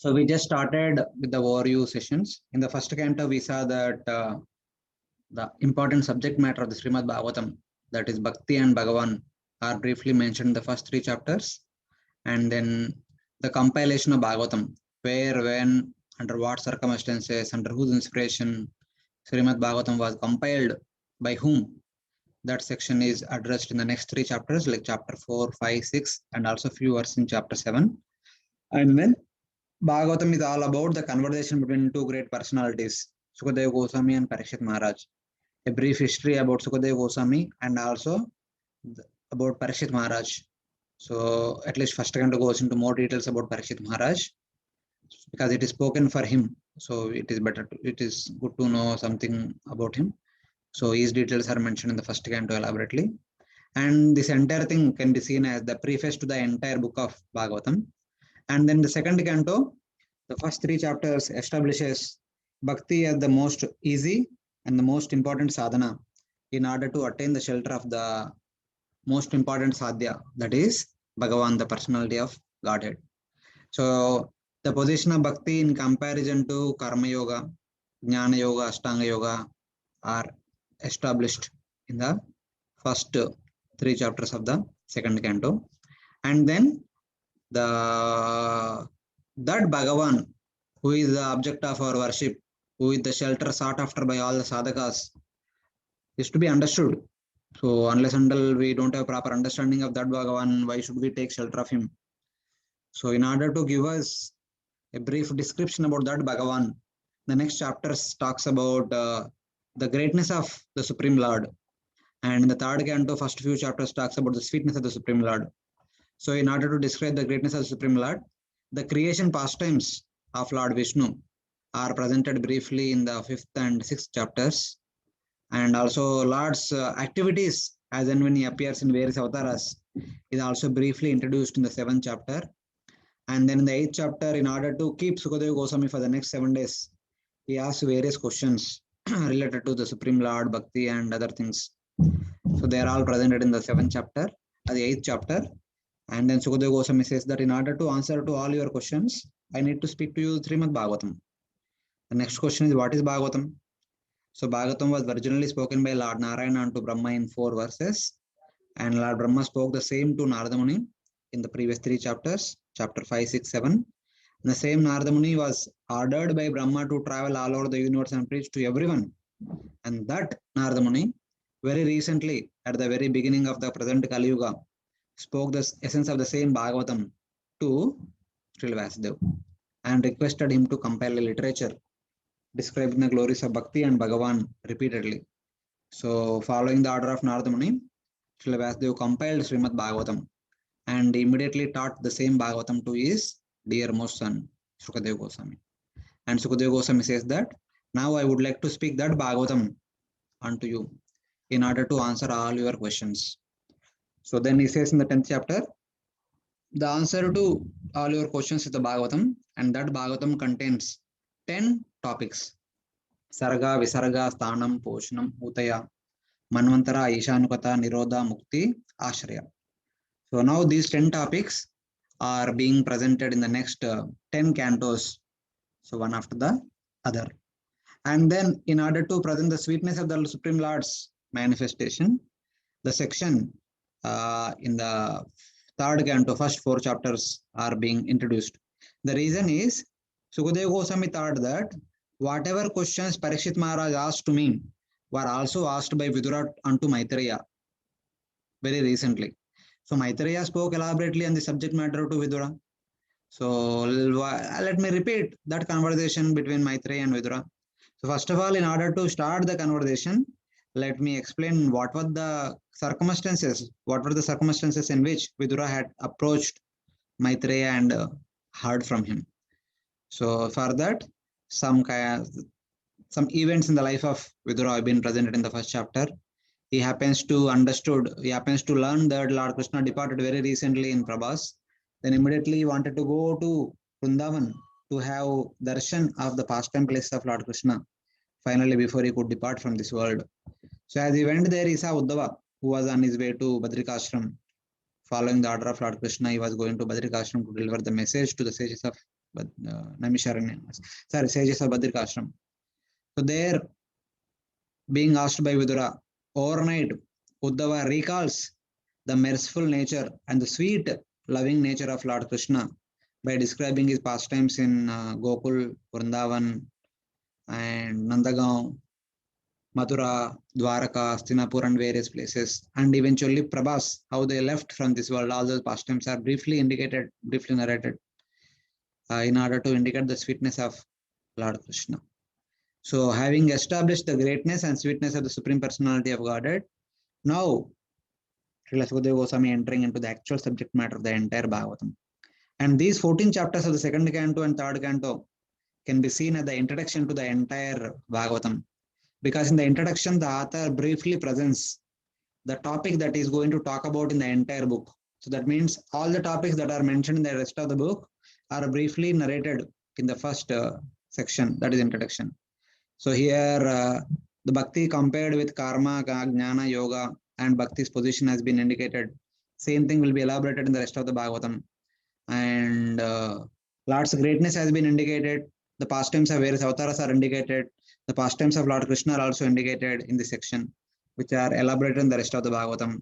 So we just started with the overview sessions. In the first canto, we saw that the important subject matter of the Srimad Bhagavatam, that is Bhakti and Bhagavan, are briefly mentioned in the first three chapters. And then the compilation of Bhagavatam, where, when, under what circumstances, under whose inspiration Srimad Bhagavatam was compiled, by whom, that section is addressed in the next three chapters, like chapter 4, 5, 6, and also few verses in chapter 7. And then Bhagavatam is all about the conversation between two great personalities, Sukadeva Goswami and Parikshit Maharaj. A brief history about Sukadeva Goswami and also about Parikshit Maharaj. So at least first canto goes into more details about Parikshit Maharaj because it is spoken for him. So it is better, it is good to know something about him. So his details are mentioned in the first canto elaborately. And this entire thing can be seen as the preface to the entire book of Bhagavatam. And then the second canto, the first three chapters establishes Bhakti as the most easy and the most important sadhana in order to attain the shelter of the most important sadhya, that is Bhagavan, the personality of Godhead. So the position of Bhakti in comparison to Karma Yoga, Jnana Yoga, Ashtanga Yoga are established in the first three chapters of the second canto. And then that Bhagavan, who is the object of our worship, who is the shelter sought after by all the sadhakas, is to be understood. So unless until we don't have proper understanding of that Bhagavan, why should we take shelter of him? So in order to give us a brief description about that Bhagavan, the next chapter talks about the greatness of the Supreme Lord. And in the third canto, first few chapters talks about the sweetness of the Supreme Lord. So in order to describe the greatness of the Supreme Lord, the creation pastimes of Lord Vishnu are presented briefly in the fifth and sixth chapters. And also Lord's activities as and when he appears in various avatars is also briefly introduced in the seventh chapter. And then in the eighth chapter, in order to keep Sukadeva Goswami for the next 7 days, he asks various questions related to the Supreme Lord, Bhakti and other things. So they are all presented in the seventh chapter, the eighth chapter. And then Sukadeva Goswami says that in order to answer to all your questions, I need to speak to you Srimad Bhagavatam. The next question is, what is Bhagavatam? So Bhagavatam was originally spoken by Lord Narayana unto Brahma in 4 verses. And Lord Brahma spoke the same to Narada Muni in the previous 3 chapters, chapter 5, 6, 7. And the same Narada Muni was ordered by Brahma to travel all over the universe and preach to everyone. And that Narada Muni, very recently, at the very beginning of the present Kali Yuga, spoke the essence of the same Bhagavatam to Srila Vasudev and requested him to compile a literature describing the glories of Bhakti and Bhagavan repeatedly. So following the order of Narada Muni, Srila Vasudev compiled Srimad Bhagavatam and immediately taught the same Bhagavatam to his dearmost son, Sukadeva Goswami. And Sukadeva Goswami says that, now I would like to speak that Bhagavatam unto you in order to answer all your questions. So then he says in the 10th chapter, the answer to all your questions is the Bhagavatam, and that Bhagavatam contains 10 topics. Sarga, Visarga, Sthanam, Poshanam, Utaya, Manvantara, Ishanukata, Nirodha, Mukti, Ashraya. So now these 10 topics are being presented in the next 10 cantos. So one after the other. And then in order to present the sweetness of the Supreme Lord's manifestation, the section in the third canto, first 4 chapters are being introduced. The reason is, Sukadeva Goswami thought that whatever questions Parikshit Maharaj asked to me were also asked by Vidura unto Maitreya very recently. So Maitreya spoke elaborately on the subject matter to Vidura. So let me repeat that conversation between Maitreya and Vidura. So first of all, in order to start the conversation, let me explain what were the circumstances in which Vidura had approached Maitreya and heard from him. So for that, some events in the life of Vidura have been presented in the first chapter. He happens to learn that Lord Krishna departed very recently in Prabhas. Then immediately he wanted to go to Vrindavan to have darshan of the pastime place of Lord Krishna, finally before he could depart from this world. So as he went there, he saw Uddhava, who was on his way to Badrikashram. Following the order of Lord Krishna, he was going to Badrikashram to deliver the message to the sages of Naimisharanya, sorry, sages of Badrika Ashram. So there, being asked by Vidura, overnight, Uddhava recalls the merciful nature and the sweet, loving nature of Lord Krishna by describing his pastimes in Gokul, Vrindavan, and Nandagaon, Mathura, Dwaraka, Hastinapur, and various places, and eventually Prabhas, how they left from this world. All those pastimes are briefly indicated, briefly narrated, in order to indicate the sweetness of Lord Krishna. So, having established the greatness and sweetness of the Supreme Personality of Godhead, now Srila Sukadeva Goswami entering into the actual subject matter of the entire Bhagavatam. And these 14 chapters of the second canto and third canto can be seen as the introduction to the entire Bhagavatam. Because in the introduction, the author briefly presents the topic that is going to talk about in the entire book. So that means all the topics that are mentioned in the rest of the book are briefly narrated in the first section, that is introduction. So here the bhakti compared with karma, jnana, yoga, and bhakti's position has been indicated. Same thing will be elaborated in the rest of the Bhagavatam. And Lord's greatness has been indicated. The pastimes of various avatars are indicated. The pastimes of Lord Krishna are also indicated in this section, which are elaborated in the rest of the Bhagavatam.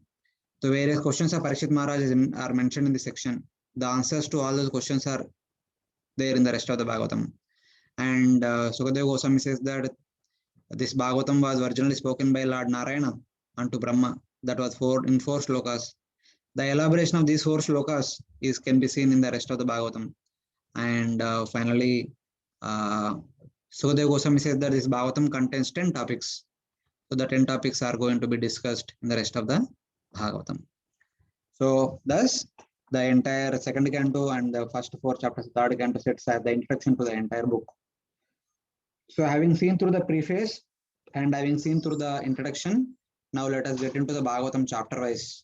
The various questions of Parikshit Maharaj are mentioned in this section. The answers to all those questions are there in the rest of the Bhagavatam. And Sukadeva Goswami says that this Bhagavatam was originally spoken by Lord Narayana unto Brahma. That was in four slokas. The elaboration of these four slokas can be seen in the rest of the Bhagavatam. And finally, Sukadeva Goswami says that this Bhagavatam contains 10 topics. So the 10 topics are going to be discussed in the rest of the Bhagavatam. So thus, the entire second canto and the first four chapters, third canto sets as the introduction to the entire book. So having seen through the preface and having seen through the introduction, now let us get into the Bhagavatam chapter wise.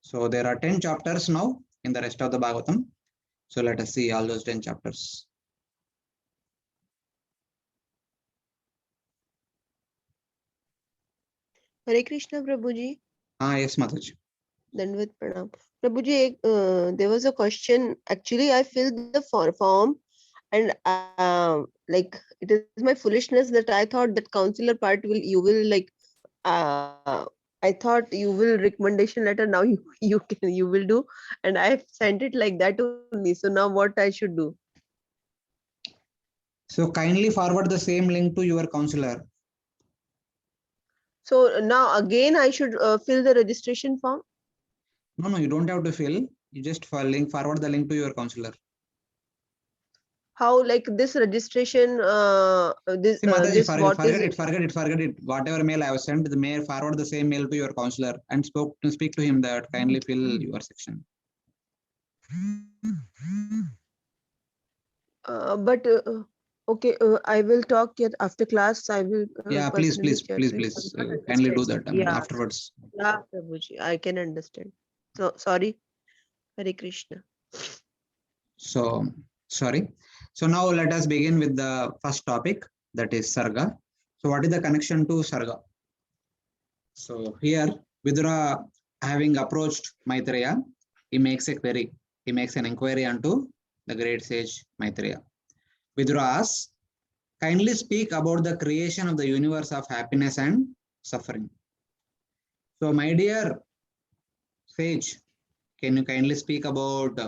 So there are 10 chapters now in the rest of the Bhagavatam. So let us see all those 10 chapters. Hare Krishna, Prabhuji. Yes, Mataji. Dandvat Pranam. Prabhuji, there was a question. Actually, I filled the form and like it is my foolishness that I thought that counselor part I thought you will recommendation letter now you will do, and I sent it like that only. So now what I should do? So kindly forward the same link to your counselor. So now again I should fill the registration form? No, you don't have to fill. You just forward the link to your counselor. How, like this registration? See, Mataji, forget it. Whatever mail I have sent, the mail forward the same mail to your counselor and speak to him that kindly fill your section. But okay, I will talk yet after class. I will Please kindly do that afterwards. Yeah, Prabhuji, I can understand. So sorry, Hare Krishna. So sorry. So now let us begin with the first topic, that is Sarga. So what is the connection to Sarga? So here Vidura, having approached Maitreya, he makes a query. He makes an inquiry unto the great sage Maitreya. Vidura asks, kindly speak about the creation of the universe of happiness and suffering. So my dear sage, can you kindly speak about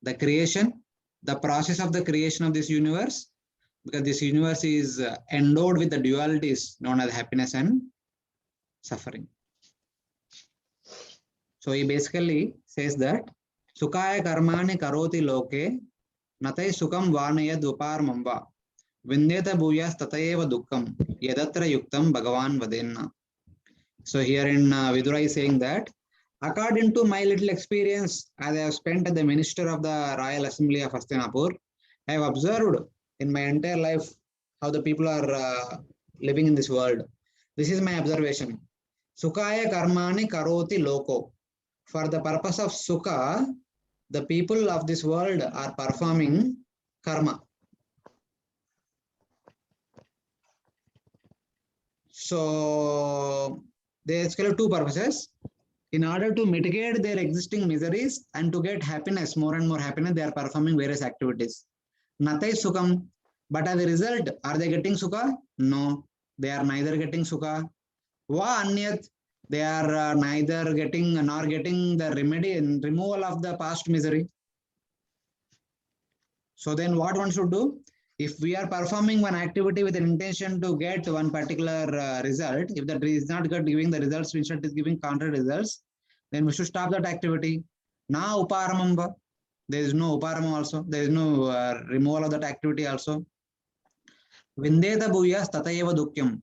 the creation, the process of the creation of this universe? Because this universe is endowed with the dualities known as happiness and suffering. So he basically says that Sukaya karmani karoti loke natai sukam vanaya dupar mamba vindeta bhuyas tatayeva dukkam yadatra yuktam bhagavan vadenna. So here in Vidura is saying that according to my little experience, as I have spent as the minister of the Royal Assembly of Hastinapur, I have observed in my entire life how the people are living in this world. This is my observation. Sukhaya karmani karoti loko. For the purpose of sukha, the people of this world are performing karma. So there are two purposes. In order to mitigate their existing miseries and to get happiness, more and more happiness, they are performing various activities. Natai Sukham. But as a result, are they getting Sukha? No, they are neither getting Sukha. Va Anyat. They are neither getting nor getting the remedy and removal of the past misery. So then what one should do? If we are performing one activity with an intention to get one particular result, if that is not giving the results, instead is giving counter results, then we should stop that activity. Na uparamamba. There is no uparama also. There is no removal of that activity also. Vindeta bhuyas tatayeva dukyam.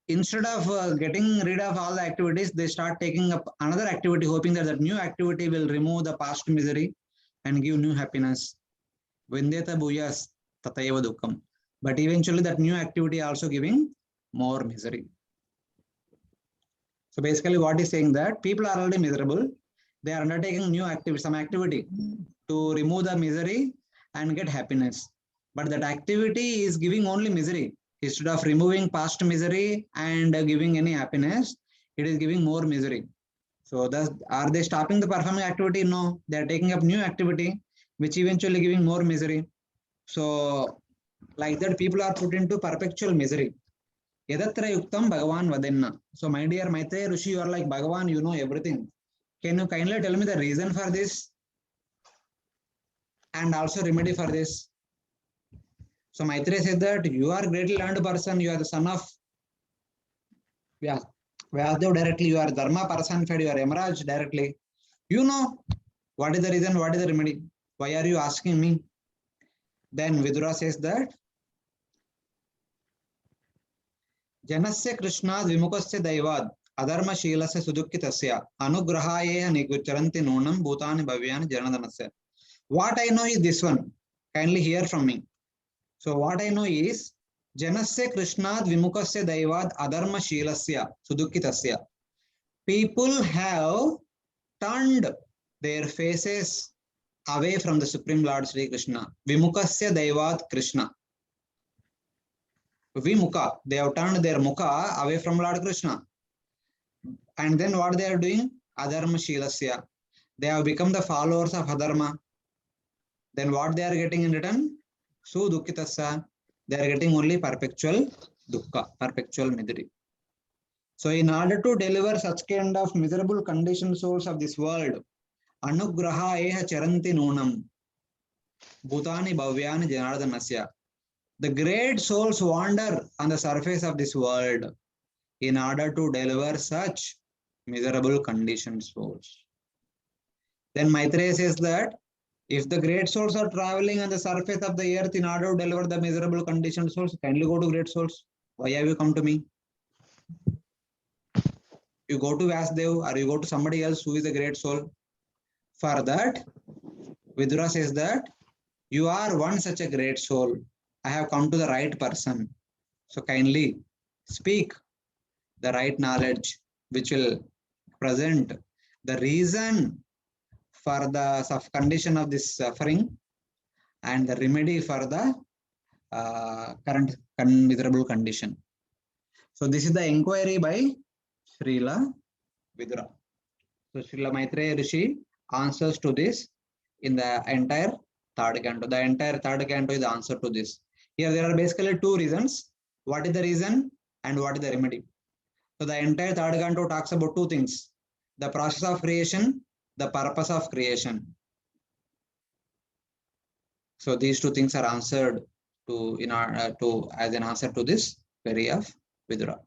Instead of getting rid of all the activities, they start taking up another activity, hoping that that new activity will remove the past misery and give new happiness. Vindeta bhuyas tatayeva dukkam. But eventually that new activity also giving more misery. So basically what is saying that people are already miserable. They are undertaking new activity, some activity to remove the misery and get happiness. But that activity is giving only misery. Instead of removing past misery and giving any happiness, it is giving more misery. So thus, are they stopping the performing activity? No, they are taking up new activity, which eventually giving more misery. So like that, people are put into perpetual misery. Yadatra yuktam Bhagavan vadenna. So my dear Maitreya Rishi, you are like Bhagavan, you know everything. Can you kindly tell me the reason for this and also remedy for this? So Maitreya said that you are greatly learned person, you are the son of Vyasadeva directly, you are Dharma personified, you are Yamaraj directly. You know what is the reason, what is the remedy? Why are you asking me? Then Vidura says that Janasya Krishnad Vimukasya Daivad Adharmashilasya Sudukkitasya Anugrahaya Nigucharanti Nunam Bhutani Bhavyani Janadanasya. What I know is this one. Kindly hear from me. So what I know is Janasya Krishnad Vimukasya Daivad Adharmashilasya Sudukkitasya. People have turned their faces away from the Supreme Lord Sri Krishna. Vimukasya Daivad Krishna. Vimukha, they have turned their mukha away from Lord Krishna. And then what they are doing? Adharma Shilasya. They have become the followers of Adharma. Then what they are getting in return? Sudukkitasya. They are getting only perpetual dukkha, perpetual misery. So in order to deliver such kind of miserable conditioned souls of this world, Anugraha eha charanti nunam. Bhutani bhavyani janardanasya. The great souls wander on the surface of this world in order to deliver such miserable conditioned souls. Then Maitreya says that if the great souls are traveling on the surface of the earth in order to deliver the miserable conditioned souls, kindly go to great souls. Why have you come to me? You go to Vyasadeva or you go to somebody else who is a great soul. For that, Vidura says that you are one such a great soul. I have come to the right person. So kindly speak the right knowledge which will present the reason for the condition of this suffering and the remedy for the current miserable condition. So this is the inquiry by Srila Vidura. So Srila Maitreya Rishi answers to this in the entire third canto. The entire third canto is the answer to this. Here there are basically two reasons. What is the reason and what is the remedy? So the entire third canto talks about two things. The process of creation, the purpose of creation. So these two things are answered to as an answer to this query of Vidura.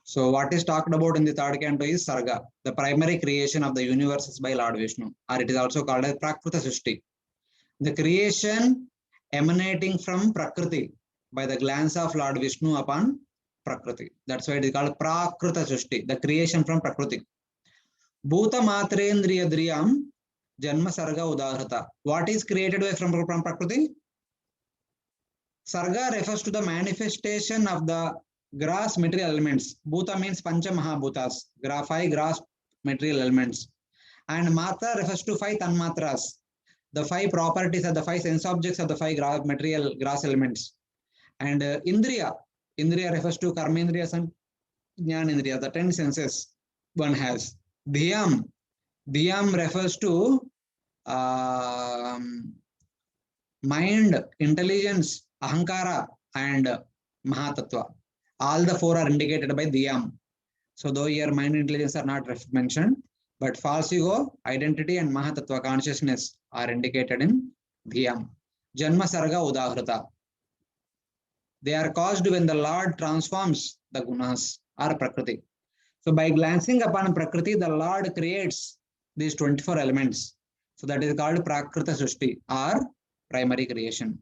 So what is talked about in the third canto is Sarga, the primary creation of the universe by Lord Vishnu, or it is also called as Prakruta Srishti. The creation emanating from Prakriti by the glance of Lord Vishnu upon Prakriti. That's why it is called Prakruta Srishti, the creation from Prakriti. Bhuta Matrendriya Driyam Janma Sarga Udahrata. What is created from Prakriti? Sarga refers to the manifestation of the gross material elements. Bhuta means Pancha Mahabhutas, 5 gross material elements. And Matra refers to 5 Tanmatras, the 5 properties of the 5 sense objects of the 5 gross elements. And Indriya refers to Karmendriya and Jnanendriya, the 10 senses. one has. Dhyam. Dhyam refers to mind, intelligence, ahankara, and mahatattva. All the four are indicated by Dhyam. So though here mind and intelligence are not mentioned, but false ego, identity, and mahatattva, consciousness, are indicated in Dhyam. Janma sarga udahrata. They are caused when the Lord transforms the gunas or prakriti. So by glancing upon prakriti, the Lord creates these 24 elements. So that is called prakrita srishti or primary creation.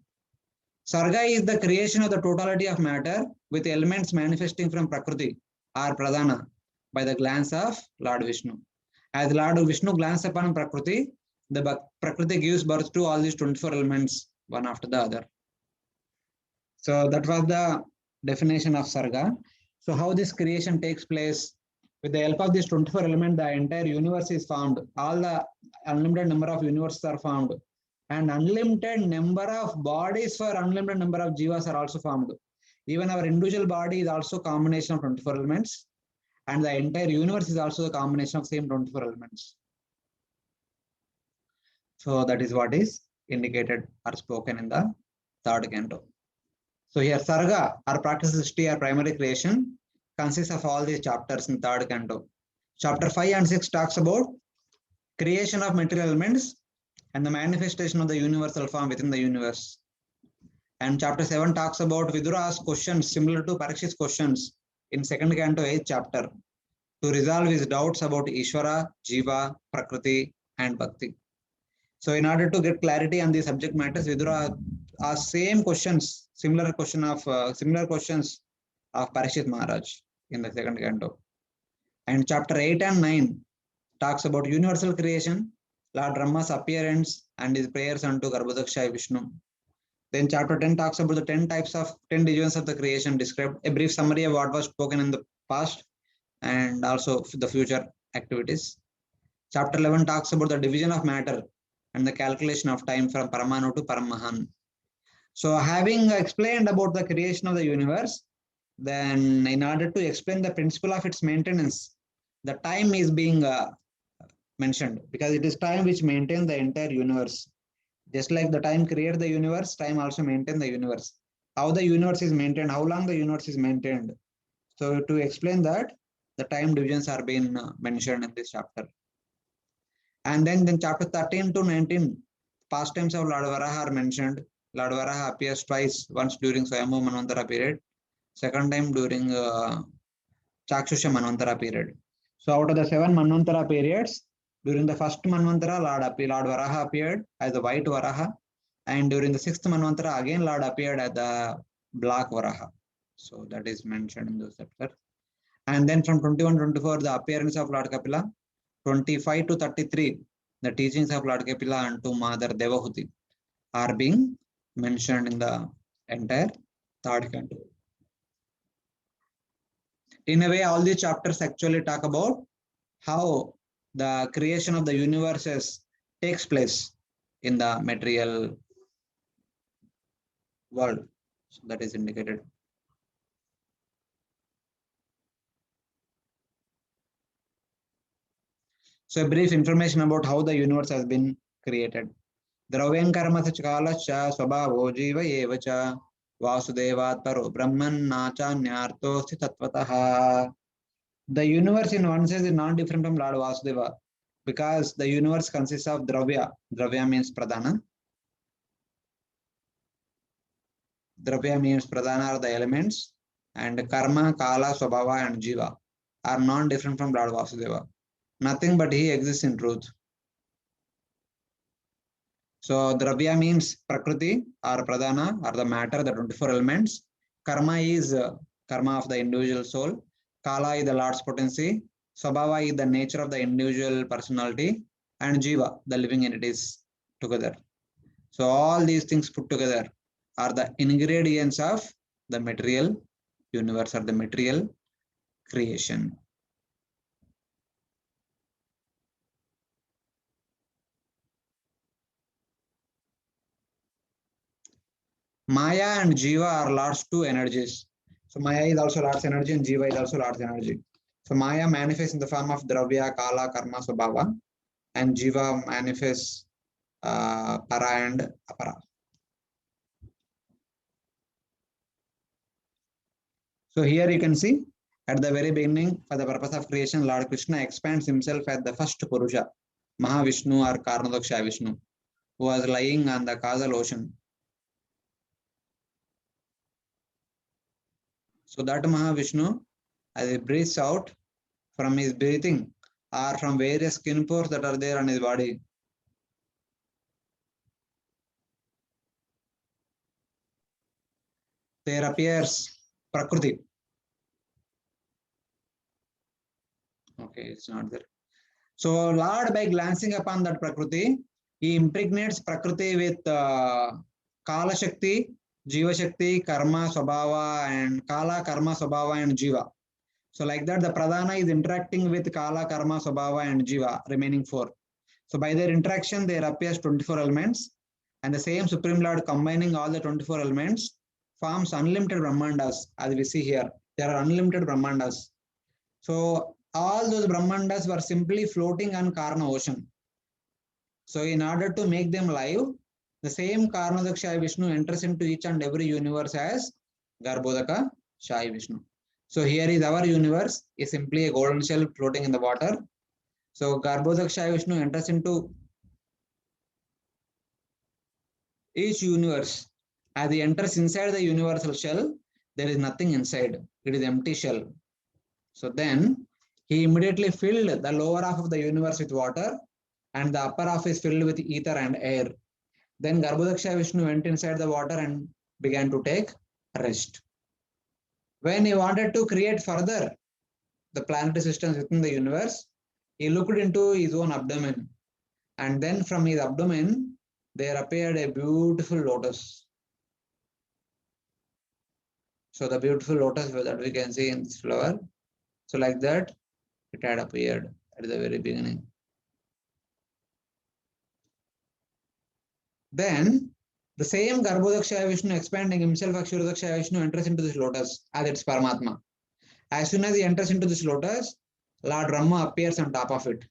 Sarga is the creation of the totality of matter with elements manifesting from prakriti or pradhana by the glance of Lord Vishnu. As Lord Vishnu glances upon prakriti, the prakriti gives birth to all these 24 elements one after the other. So that was the definition of Sarga. So how this creation takes place, with the help of these 24 elements, the entire universe is formed. All the unlimited number of universes are formed. And unlimited number of bodies for unlimited number of jivas are also formed. Even our individual body is also a combination of 24 elements. And the entire universe is also a combination of same 24 elements. So that is what is indicated or spoken in the third canto. So here Sarga or practice srishti or primary creation consists of all these chapters in third canto. Chapter 5 and 6 talks about creation of material elements and the manifestation of the universal form within the universe. And chapter 7 talks about Vidura's questions similar to Parikshit's questions in second canto 8th chapter to resolve his doubts about Ishvara, Jiva, Prakriti and Bhakti. So in order to get clarity on the subject matters, Vidura asked same questions, similar questions of Parikshit Maharaj in the second canto. And chapter 8 and 9 talks about universal creation, Lord Brahma's appearance and his prayers unto Garbhodaksha Vishnu. Then chapter 10 talks about the 10 divisions of the creation, described a brief summary of what was spoken in the past and also the future activities. Chapter 11 talks about the division of matter and the calculation of time from Paramanu to Paramahan. So having explained about the creation of the universe, then in order to explain the principle of its maintenance, the time is being mentioned because it is time which maintains the entire universe. Just like the time created the universe, time also maintains the universe. How the universe is maintained, how long the universe is maintained. So to explain that, the time divisions are being mentioned in this chapter. And then chapter 13 to 19, pastimes of Lord Varaha are mentioned. Lord Varaha appears twice, once during Swayambhu Manvantara period, second time during Chakshusha Manvantara period. So out of the 7 Manvantara periods, during the first Manvantara, Lord Varaha appeared as the white Varaha. And during the 6th Manvantara, again Lord appeared as the black Varaha. So that is mentioned in those chapters. And then from 21-24, the appearance of Lord Kapila. 25 to 33, the teachings of Lord Kapila and to Mother Devahuti are being mentioned in the entire third canto. In a way, all these chapters actually talk about how the creation of the universes takes place in the material world. So that is indicated. So a brief information about how the universe has been created. Dravyan karma kalascha swabhavo jiva evacha vasudevat paro brahman nacha nyarto tattvataha. The universe in one sense is not different from Lord Vasudeva because the universe consists of dravya. Dravya means pradhana. Dravya means pradhana are the elements, and karma, kala, swabhava and jiva are non different from Lord Vasudeva. Nothing but he exists in truth. So dravya means prakriti or pradhana or the matter, the 24 elements. Karma is karma of the individual soul. Kala is the Lord's potency. Swabhava is the nature of the individual personality. And jiva, the living entities together. So all these things put together are the ingredients of the material universe or the material creation. Maya and Jiva are Lord's two energies. So Maya is also Lord's energy and Jiva is also Lord's energy. So Maya manifests in the form of Dravya, Kala, Karma, Swabhava, and Jiva manifests Para and Apara. So here you can see at the very beginning, for the purpose of creation, Lord Krishna expands himself as the first Purusha, Mahavishnu or Karnadoksha Vishnu, who was lying on the causal ocean. So that Mahavishnu, as he breathes out from his breathing or from various skin pores that are there on his body, there appears Prakriti. Okay, it's not there. So Lord, by glancing upon that Prakriti, he impregnates Prakriti with Kala Shakti, Jiva Shakti, Karma, Swabhava, and Kala, Karma, Swabhava, and Jiva. So like that, the Pradhana is interacting with Kala, Karma, Swabhava, and Jiva, remaining 4. So by their interaction, there appears 24 elements, and the same Supreme Lord combining all the 24 elements forms unlimited Brahmandas, as we see here. There are unlimited Brahmandas. So all those Brahmandas were simply floating on Karna ocean. So in order to make them live, the same Karnadoksha Vishnu enters into each and every universe as Garbhodaka Shai Vishnu. So here is our universe, is simply a golden shell floating in the water. So Garbhodaka Shai Vishnu enters into each universe. As he enters inside the universal shell, there is nothing inside. It is empty shell. So then he immediately filled the lower half of the universe with water, and the upper half is filled with ether and air. Then Garbhodaksha Vishnu went inside the water and began to take rest. When he wanted to create further the planetary systems within the universe, he looked into his own abdomen. And then from his abdomen, there appeared a beautiful lotus. So the beautiful lotus that we can see in this flower. So like that, it had appeared at the very beginning. Then the same Garbhodakshaya Vishnu expanding himself, Akshurudakshaya Vishnu enters into this lotus as its Paramatma. As soon as he enters into this lotus, Lord Brahma appears on top of it.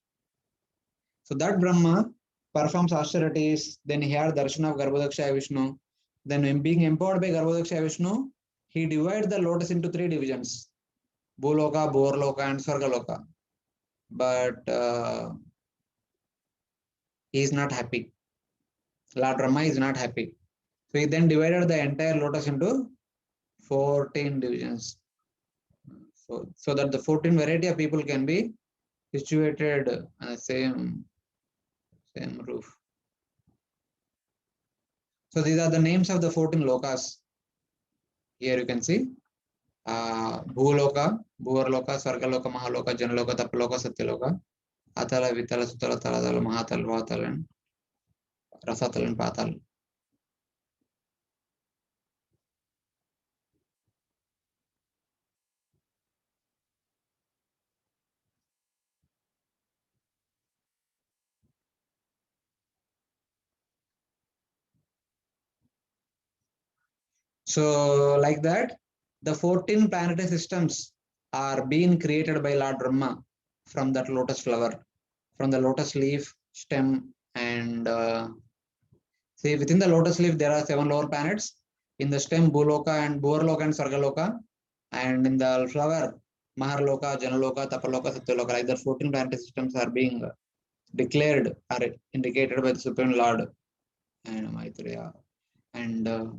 So that Brahma performs austerities, then he had darshan of Garbhodakshaya Vishnu. Then when being empowered by Garbhodakshaya Vishnu, he divides the lotus into 3 divisions, Bhuloka, Bhorloka and Swargaloka. But he is not happy. Lord Brahma is not happy. So he then divided the entire lotus into 14 divisions. So that the 14 variety of people can be situated on the same roof. So these are the names of the 14 lokas. Here you can see Bhuloka, Bhuvarloka, Sargaloka, Mahaloka, Janaloka, Tapaloka, Satyaloka, Atala, Vitala, Sutala, Taladala, Mahatal, Vatal, and Rasatal and Patal. So like that, the 14 planetary systems are being created by Lord Brahma from that lotus flower, from the lotus leaf, stem, and see within the lotus leaf there are 7 lower planets. In the stem, Bhuloka and Bhuvarloka and Sargaloka, and in the flower, Maharloka, Janaloka, Tapaloka, Satyaloka. Like that, 14 planetary systems are being declared or indicated by the Supreme Lord and Maitreya. And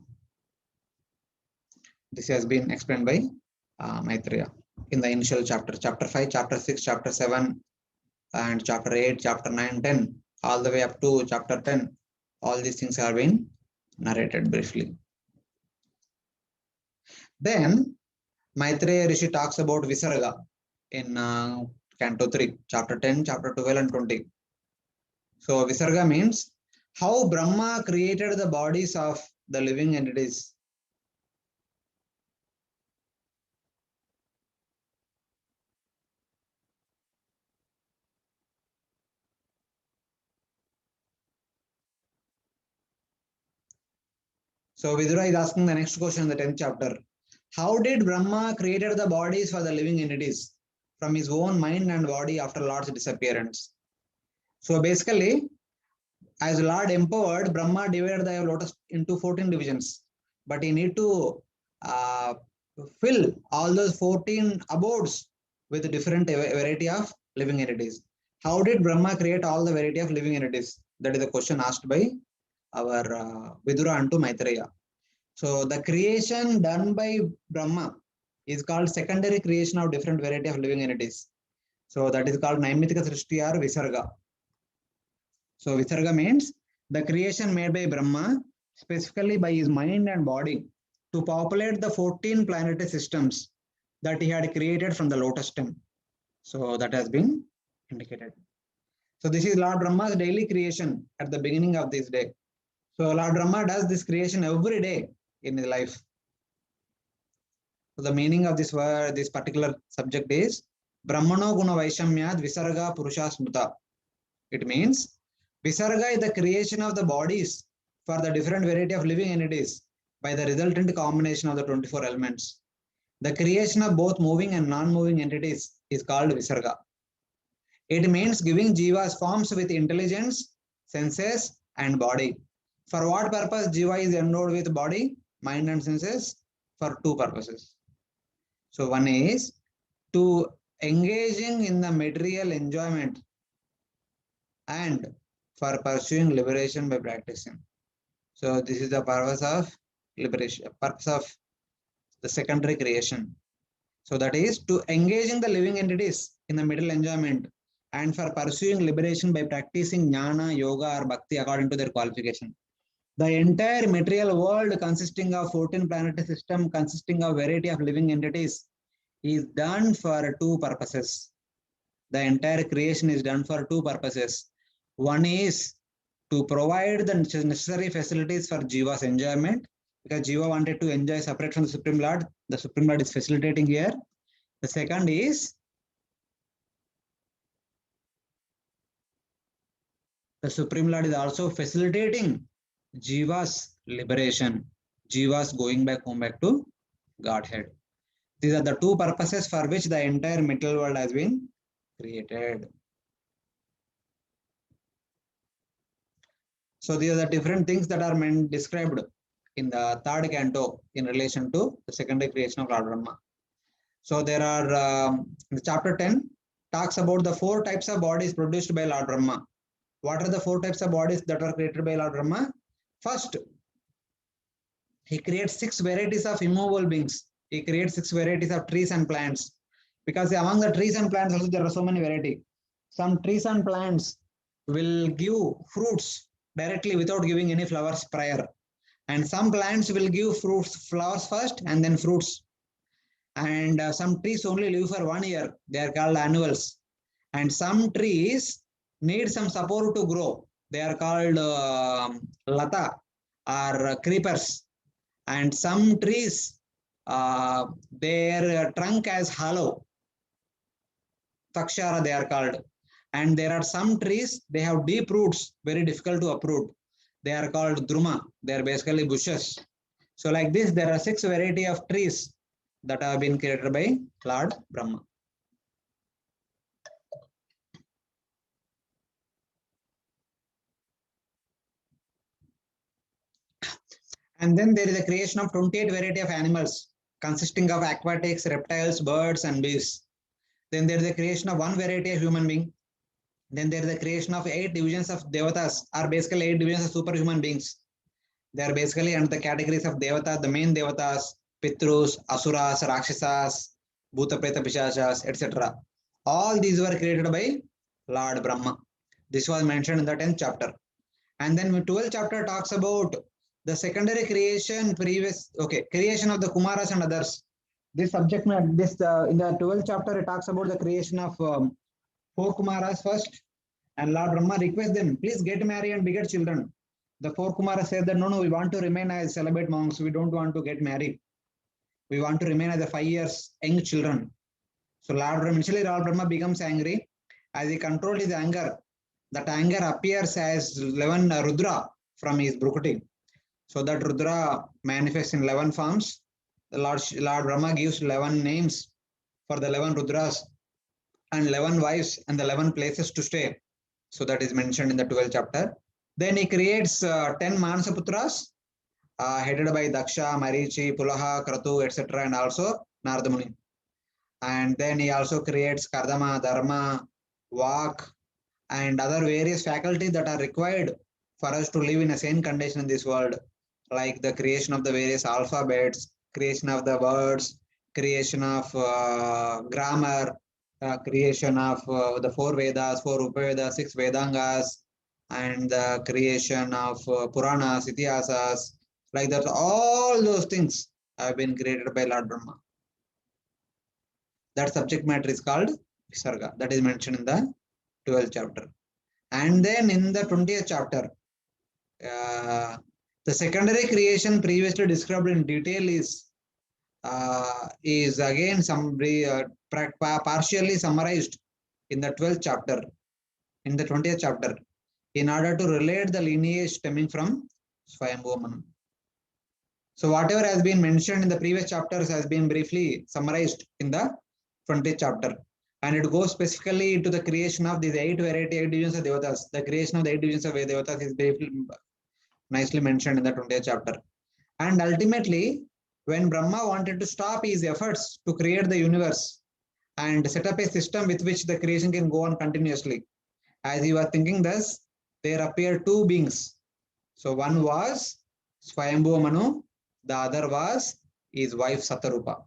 this has been explained by Maitreya in the initial chapter, chapter 5, chapter 6, chapter 7, and chapter 8, chapter 9, 10, all the way up to chapter 10. All these things have been narrated briefly. Then Maitreya Rishi talks about Visarga in Canto 3, chapter 10, chapter 12, and 20. So Visarga means how Brahma created the bodies of the living entities. So Vidura is asking the next question in the 10th chapter. How did Brahma created the bodies for the living entities? from his own mind and body after Lord's disappearance. So basically, as Lord empowered, Brahma divided the lotus into 14 divisions, but he need to uh, fill all those 14 abodes with different variety of living entities. How did Brahma create all the variety of living entities? That is the question asked by our Vidura and to Maitreya. So the creation done by Brahma is called secondary creation of different variety of living entities. So that is called Naimitika Srishti or Visarga. So Visarga means the creation made by Brahma, specifically by his mind and body, to populate the 14 planetary systems that he had created from the lotus stem. So that has been indicated. So this is Lord Brahma's daily creation at the beginning of this day. So Lord Brahma does this creation every day in his life. So the meaning of this word, this particular subject is Brahmano Guna Vaishamyad Visarga Purusha Smruta. It means Visarga is the creation of the bodies for the different variety of living entities by the resultant combination of the 24 elements. The creation of both moving and non-moving entities is called Visarga. It means giving jivas forms with intelligence, senses, and body. For what purpose jiva is endowed with body, mind, and senses? For two purposes. So one is to engaging in the material enjoyment and for pursuing liberation by practicing. So this is the purpose of liberation, purpose of the secondary creation. So that is to engaging the living entities in the material enjoyment and for pursuing liberation by practicing jnana, yoga, or bhakti according to their qualification. The entire material world consisting of 14 planetary system, consisting of variety of living entities, is done for two purposes. The entire creation is done for two purposes. One is to provide the necessary facilities for Jiva's enjoyment, because Jiva wanted to enjoy separate from the Supreme Lord. The Supreme Lord is facilitating here. The second is the Supreme Lord is also facilitating Jiva's liberation, Jiva's going back home back to Godhead. These are the two purposes for which the entire material world has been created. So these are the different things that are described in the third canto in relation to the secondary creation of Lord Brahma. So there are the chapter 10 talks about the 4 types of bodies produced by Lord Brahma. What are the 4 types of bodies that are created by Lord Brahma? First, he creates 6 varieties of immovable beings. He creates 6 varieties of trees and plants. Because among the trees and plants also there are so many varieties. Some trees and plants will give fruits directly without giving any flowers prior. And some plants will give flowers first and then fruits. And some trees only live for 1 year. They are called annuals. And some trees need some support to grow. They are called lata or creepers. And some trees, their trunk is hollow. Takshara they are called. And there are some trees, they have deep roots, very difficult to uproot. They are called druma. They are basically bushes. So like this, there are 6 variety of trees that have been created by Lord Brahma. And then there is a creation of 28 variety of animals consisting of aquatics, reptiles, birds, and beasts. Then there is a creation of 1 variety of human being. Then there is a creation of 8 divisions of devatas, or basically 8 divisions of superhuman beings. They are basically under the categories of devatas, the main devatas, pitrus, asuras, rakshasas, bhuta, preta, pishachas, etc. All these were created by Lord Brahma. This was mentioned in the 10th chapter. And then 12th chapter talks about the secondary creation, creation of the Kumaras and others. This subject matter, in the 12th chapter, it talks about the creation of 4 Kumaras first. And Lord Brahma requests them, please get married and beget children. The 4 Kumaras said that, no, we want to remain as celibate monks. We don't want to get married. We want to remain as the 5 years young children. So initially Lord Brahma becomes angry. As he controlled his anger, that anger appears as 11 Rudra from his Brukuti. So that Rudra manifests in 11 forms. The Lord Brahma gives 11 names for the 11 Rudras. and 11 wives and the 11 places to stay. So that is mentioned in the 12th chapter. Then he creates 10 Manasaputras headed by Daksha, Marichi, Pulaha, Kratu, etc. and also Narada Muni. And then he also creates Kardama, Dharma, Vak, and other various faculties that are required for us to live in a sane condition in this world, like the creation of the various alphabets, creation of the words, creation of grammar, creation of the 4 Vedas, 4 Upavedas, 6 Vedangas, and the creation of Puranas, Itihasas, like that. All those things have been created by Lord Brahma. That subject matter is called Visarga. That is mentioned in the 12th chapter. And then in the 20th chapter, the secondary creation previously described in detail is again partially summarized in the 12th chapter, in the 20th chapter, in order to relate the lineage stemming from Swayambhuva Manu. So whatever has been mentioned in the previous chapters has been briefly summarized in the 20th chapter. And it goes specifically into the creation of these 8 divisions of Devatas. The creation of the 8 divisions of Devatas is briefly, nicely mentioned in the 20th chapter. And ultimately, when Brahma wanted to stop his efforts to create the universe and set up a system with which the creation can go on continuously, as he was thinking thus, there appeared 2 beings. So one was Swayambhuva Manu, the other was his wife Satarupa.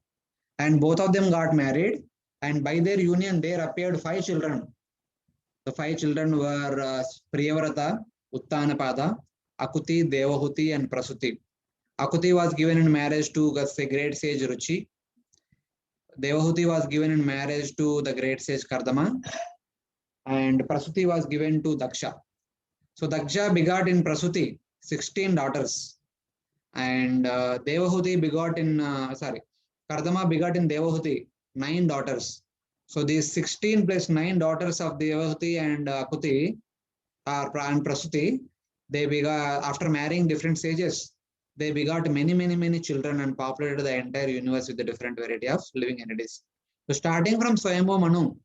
And both of them got married, and by their union there appeared 5 children. The 5 children were Priyavrata, Uttanapada, Akuti, Devahuti, and Prasuti. Akuti was given in marriage to the great sage Ruchi. Devahuti was given in marriage to the great sage Kardama. And Prasuti was given to Daksha. So Daksha begot in Prasuti 16 daughters. And Devahuti begot in, Kardama begot in Devahuti 9 daughters. So these 16 plus 9 daughters of Devahuti and Akuti and Prasuti, they begot, after marrying different sages, they begot many children and populated the entire universe with a different variety of living entities. So starting from Swayambhuva Manu,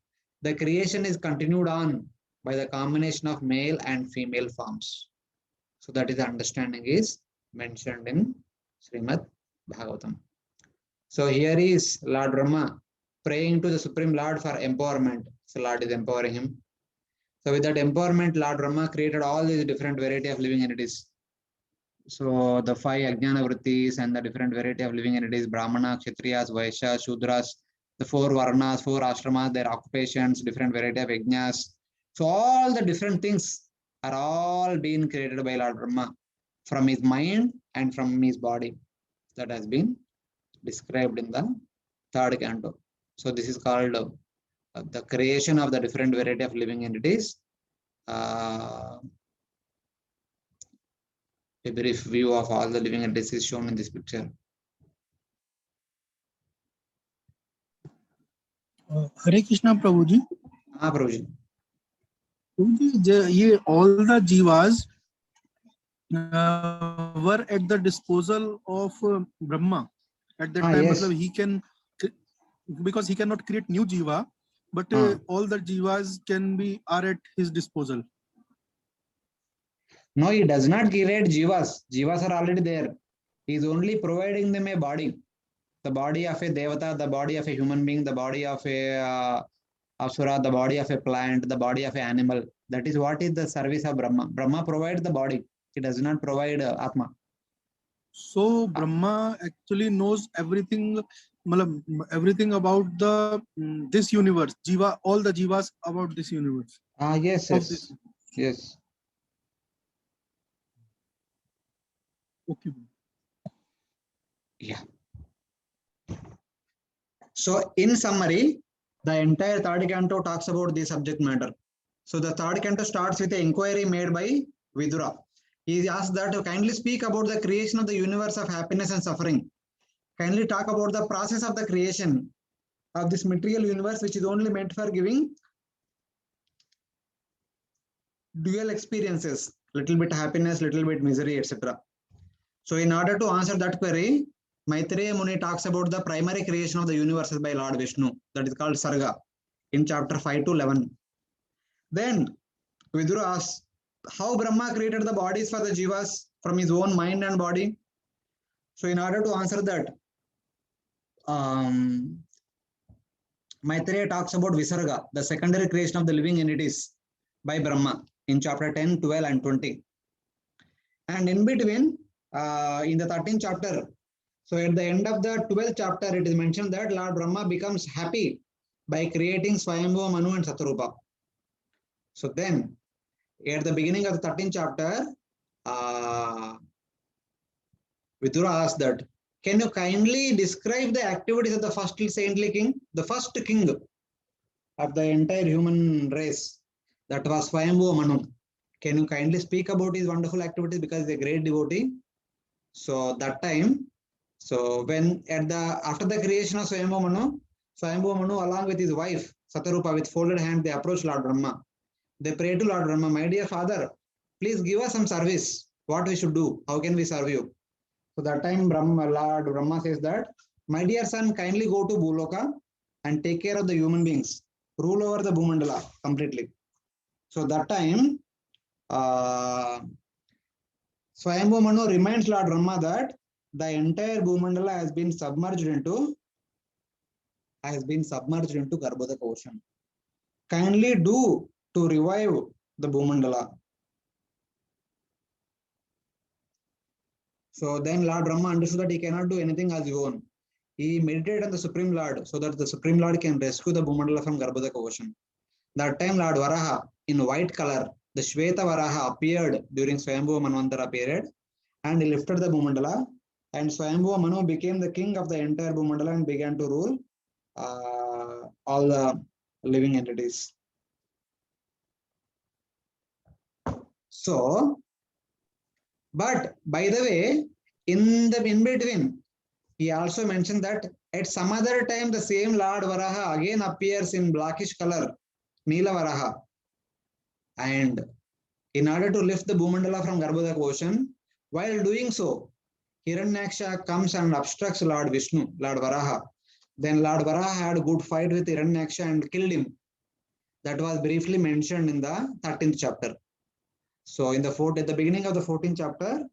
the creation is continued on by the combination of male and female forms. So that is the understanding is mentioned in Srimad Bhagavatam. So here is Lord Brahma praying to the Supreme Lord for empowerment. So Lord is empowering him. So with that empowerment, Lord Brahma created all these different variety of living entities. So the 5 Ajnana Vrittis and the different variety of living entities, Brahmana, Kshatriyas, Vaishyas, Shudras, the 4 Varnas, 4 Ashramas, their occupations, different variety of Yajnas. So all the different things are all being created by Lord Brahma from his mind and from his body. That has been described in the 3rd canto. So this is called the creation of the different variety of living entities. A brief view of all the living entities is shown in this picture. Hare Krishna, Prabhuji. Prabhuji. Prabhuji, all the jivas were at the disposal of Brahma at that time. Yes. He can, because he cannot create new jiva, but all the jivas are at his disposal. No, he does not create jivas. Jivas are already there. He is only providing them a body. The body of a devata, the body of a human being, the body of a asura, the body of a plant, the body of an animal. That is what is the service of Brahma. Brahma provides the body. He does not provide Atma. So Brahma actually knows everything, everything about the this universe, jiva, all the jivas about this universe. Yes. Yes. Okay. Yeah. So in summary, the entire 3rd canto talks about the subject matter. So the 3rd canto starts with an inquiry made by Vidura. He asks that to kindly speak about the creation of the universe of happiness and suffering. Kindly talk about the process of the creation of this material universe, which is only meant for giving dual experiences, little bit happiness, little bit misery, etc. So in order to answer that query, Maitreya Muni talks about the primary creation of the universe by Lord Vishnu. That is called Sarga. in chapter 5 to 11. Then Vidura asks, how Brahma created the bodies for the jivas from his own mind and body? So in order to answer that, Maitreya talks about Visarga, the secondary creation of the living entities by Brahma in chapter 10, 12 and 20. And in between, in the 13th chapter, so at the end of the 12th chapter, it is mentioned that Lord Brahma becomes happy by creating Swayambhuva, Manu and Satarupa. So then, at the beginning of the 13th chapter, Vidura asks that, can you kindly describe the activities of the first saintly king, the first king of the entire human race, that was Swayambhuva Manu? Can you kindly speak about his wonderful activities, because he's a great devotee? So that time, so when after the creation of Swayambhuva Manu along with his wife Satarupa with folded hands, they approach Lord Brahma. They pray to Lord Brahma, my dear father, please give us some service. What we should do? How can we serve you? So that time Lord Brahma says that, my dear son, kindly go to Bhuloka and take care of the human beings. Rule over the Bhumandala completely. So that time, Swayambhuva Manu reminds Lord Brahma that the entire Bhumandala has been submerged into Garbhodaka ocean. Kindly do to revive the Bhumandala. So then Lord Brahma understood that he cannot do anything as his own. He meditated on the Supreme Lord so that the Supreme Lord can rescue the Bhumandala from Garbhodaka ocean. That time Lord Varaha in white color, the Shweta Varaha appeared during Swayambhuva Manvantara period, and he lifted the Bhumandala, and Swayambhuva Manu became the king of the entire Bhumandala and began to rule all the living entities. So, but by the way, in between, he also mentioned that at some other time the same Lord Varaha again appears in blackish color, Neela Varaha. And in order to lift the Bhumandala from Garbhodaka ocean, while doing so, Hiranyaksha comes and obstructs Lord Vishnu, Lord Varaha. Then Lord Varaha had a good fight with Hiranyaksha and killed him. That was briefly mentioned in the 13th chapter. So at the beginning of the 14th chapter,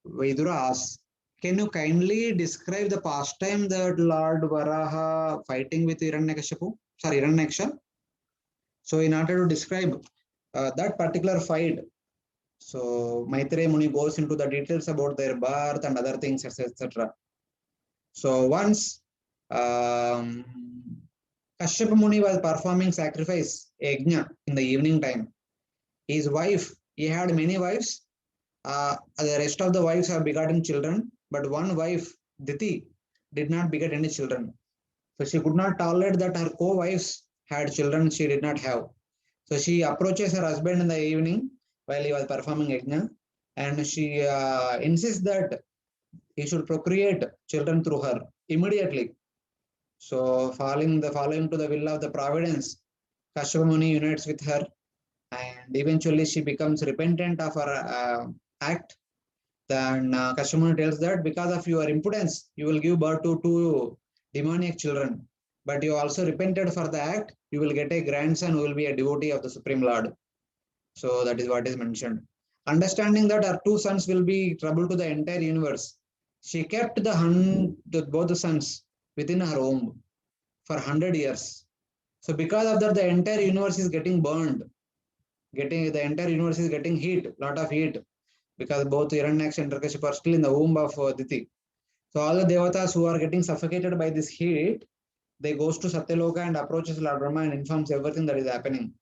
Vidura asks, can you kindly describe the pastime that Lord Varaha fighting with Hiranyaksha? So in order to describe that particular fight, so Maitreya Muni goes into the details about their birth and other things, etc. So once Kashyapa Muni was performing sacrifice, yajna, in the evening time. His wife, he had many wives. The rest of the wives have begotten children, but one wife, Diti, did not beget any children. So she could not tolerate that her co-wives had children she did not have. So she approaches her husband in the evening while he was performing yajna, and she insists that he should procreate children through her immediately. So following to the will of the providence, Kashyapa Muni unites with her, and eventually she becomes repentant of her act. Then Kashyapa Muni tells that because of your impudence, you will give birth to 2 demoniac children. But you also repented for the act, you will get a grandson who will be a devotee of the Supreme Lord. So that is what is mentioned. Understanding that her 2 sons will be trouble to the entire universe, she kept both the sons within her home for 100 years. So because of that, the entire universe is getting burned. The entire universe is getting heat, lot of heat, because both Hiranyaksha and Hiranyakshipu are still in the womb of Diti. So all the devatas who are getting suffocated by this heat, they goes to Satyaloka and approaches Lord Brahma and informs everything that is happening.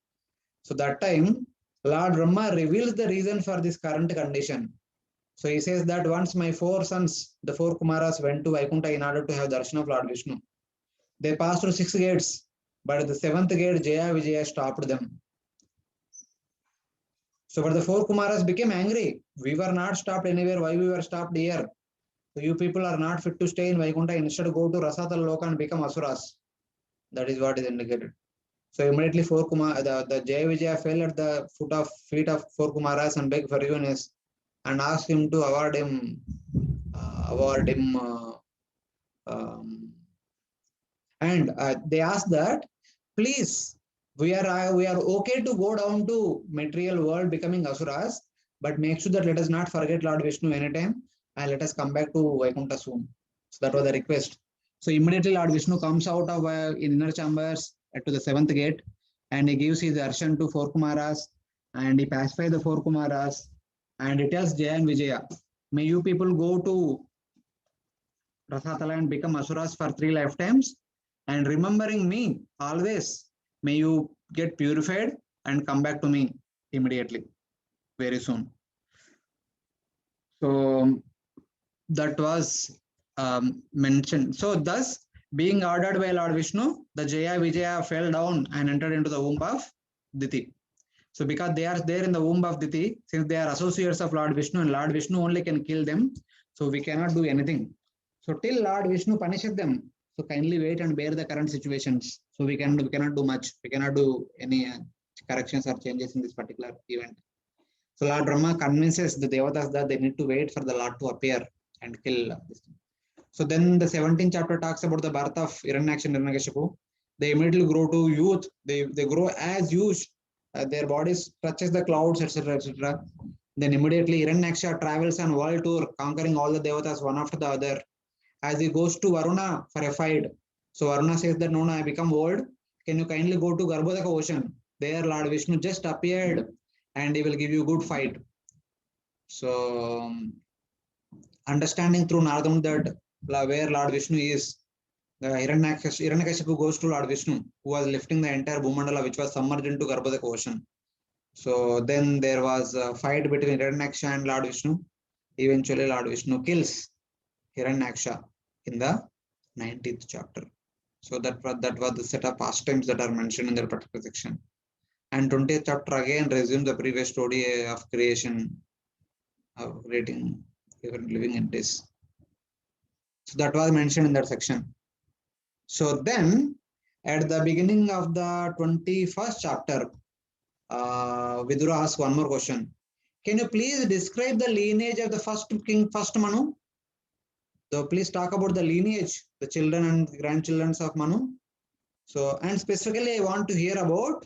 So that time, Lord Brahma reveals the reason for this current condition. So he says that once my 4 sons, the 4 Kumaras, went to Vaikuntha in order to have darshan of Lord Vishnu. They passed through 6 gates, but at the 7th gate, Jaya Vijaya stopped them. So but the 4 Kumaras became angry. We were not stopped anywhere. Why we were stopped here? So you people are not fit to stay in Vaikuntha. Instead, go to Rasatal Loka and become Asuras. That is what is indicated. So immediately the Jaya Vijaya fell at the feet of 4 Kumaras and begged forgiveness and asked him to award him. And they asked that please, we are okay to go down to material world becoming asuras, but make sure that let us not forget Lord Vishnu anytime, and let us come back to Vaikuntha soon. So that was the request. So immediately Lord Vishnu comes out of inner chambers to the seventh gate, and he gives his darshan to four Kumaras, and he pacifies the four Kumaras, and he tells Jaya and Vijaya, may you people go to Rasatala and become asuras for 3 lifetimes, and remembering me always, may you get purified and come back to me immediately, very soon. So that was mentioned. So thus, being ordered by Lord Vishnu, the Jaya Vijaya fell down and entered into the womb of Diti. So because they are there in the womb of Diti, since they are associates of Lord Vishnu and Lord Vishnu only can kill them, so we cannot do anything. So till Lord Vishnu punishes them, so kindly wait and bear the current situations. So we cannot do much. We cannot do any corrections or changes in this particular event. So Lord Brahma convinces the Devatas that they need to wait for the Lord to appear and kill this thing. So then the 17th chapter talks about the birth of Hiranyaksha and Hiranyakashipu. They immediately grow to youth. They grow as youth. Their bodies touches the clouds, etc., etc. Then immediately Hiranyaksha travels on world tour, conquering all the Devatas one after the other. As he goes to Varuna for a fight, so Varuna says that no, I become old. Can you kindly go to Garbhodaka ocean? There, Lord Vishnu just appeared, and he will give you good fight. So, understanding through Nardam that where Lord Vishnu is, Hiranyakashipu goes to Lord Vishnu, who was lifting the entire Bhumandala, which was submerged into Garbhodaka ocean. So then there was a fight between Hiranyaksha and Lord Vishnu. Eventually, Lord Vishnu kills Hiranyaksha in the 19th chapter. So that was the set of pastimes that are mentioned in that particular section. And 20th chapter again resumes the previous story of creation, of creating even living entities. So that was mentioned in that section. So then, at the beginning of the 21st chapter, Vidura asks one more question. Can you please describe the lineage of the first king, first Manu? So please talk about the lineage, the children and grandchildren of Manu. So, and specifically I want to hear about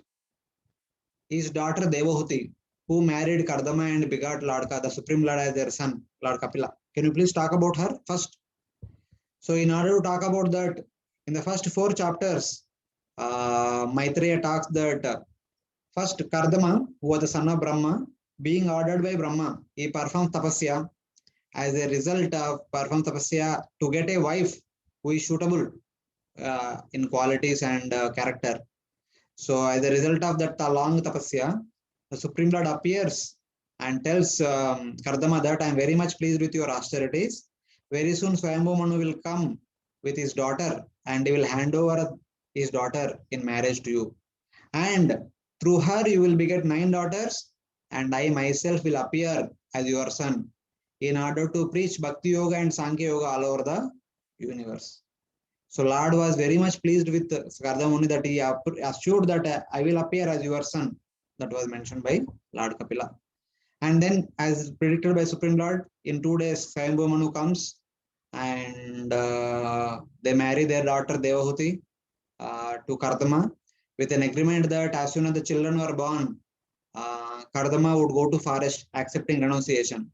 his daughter Devahuti, who married Kardama and begot Ladka, the Supreme Lord, as their son, Lord Kapila. Can you please talk about her first? So in order to talk about that, in the first 4 chapters, Maitreya talks that first Kardama, who was the son of Brahma, being ordered by Brahma, he performed tapasya. As a result of perform tapasya to get a wife who is suitable in qualities and character. So as a result of that long tapasya, the Supreme Lord appears and tells Kardama that I am very much pleased with your austerities. Very soon Swayambhu Manu will come with his daughter and he will hand over his daughter in marriage to you. And through her you will beget 9 daughters, and I myself will appear as your son, in order to preach Bhakti Yoga and Sankhya Yoga all over the universe. So Lord was very much pleased with Kardama Muni that he assured that I will appear as your son. That was mentioned by Lord Kapila. And then as predicted by Supreme Lord, in 2 days Swayambhu Manu comes and they marry their daughter Devahuti to Kardama with an agreement that as soon as the children were born, Kardama would go to forest accepting renunciation.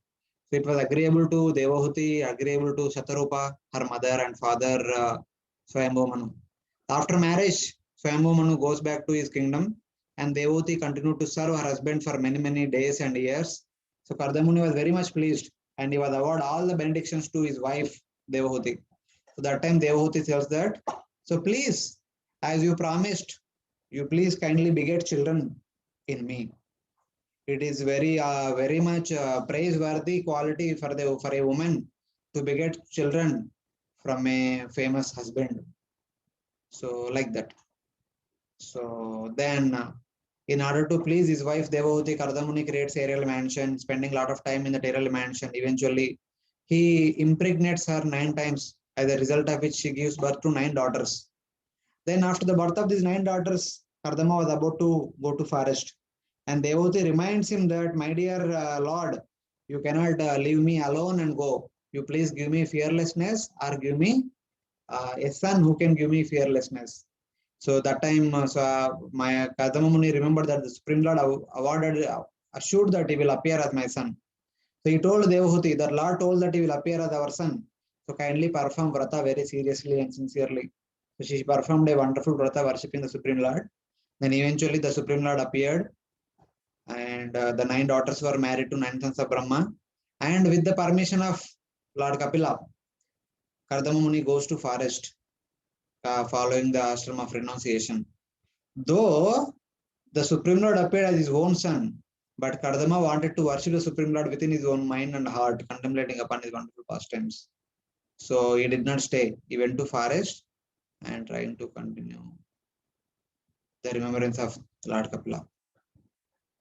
So it was agreeable to Devahuti, agreeable to Shatarupa, her mother and father Swayambhu Manu. After marriage, Swayambhu Manu goes back to his kingdom and Devahuti continued to serve her husband for many, many days and years. So Kardamuni was very much pleased and he was awarded all the benedictions to his wife Devahuti. So that time Devahuti tells that, so please, as you promised, you please kindly beget children in me. It is very much praiseworthy quality for a woman to beget children from a famous husband. So like that. So then, in order to please his wife Devahuti, Kardamuni creates a royal mansion, spending a lot of time in the royal mansion. Eventually, he impregnates her 9 times, as a result of which she gives birth to 9 daughters. Then after the birth of these 9 daughters, Kardama was about to go to forest. And Devahuti reminds him that, my dear Lord, you cannot leave me alone and go. You please give me fearlessness or give me a son who can give me fearlessness. So that time, my Kardama Muni remembered that the Supreme Lord assured that he will appear as my son. So he told Devahuti, the Lord told that he will appear as our son. So kindly perform Vrata very seriously and sincerely. So she performed a wonderful Vrata worshipping the Supreme Lord. Then eventually the Supreme Lord appeared, and the 9 daughters were married to 9 sons of Brahma. And with the permission of Lord Kapila, Kardama Muni goes to forest, following the ashram of renunciation. Though the Supreme Lord appeared as his own son, but Kardama wanted to worship the Supreme Lord within his own mind and heart, contemplating upon his wonderful pastimes. So he did not stay. He went to forest and trying to continue the remembrance of Lord Kapila.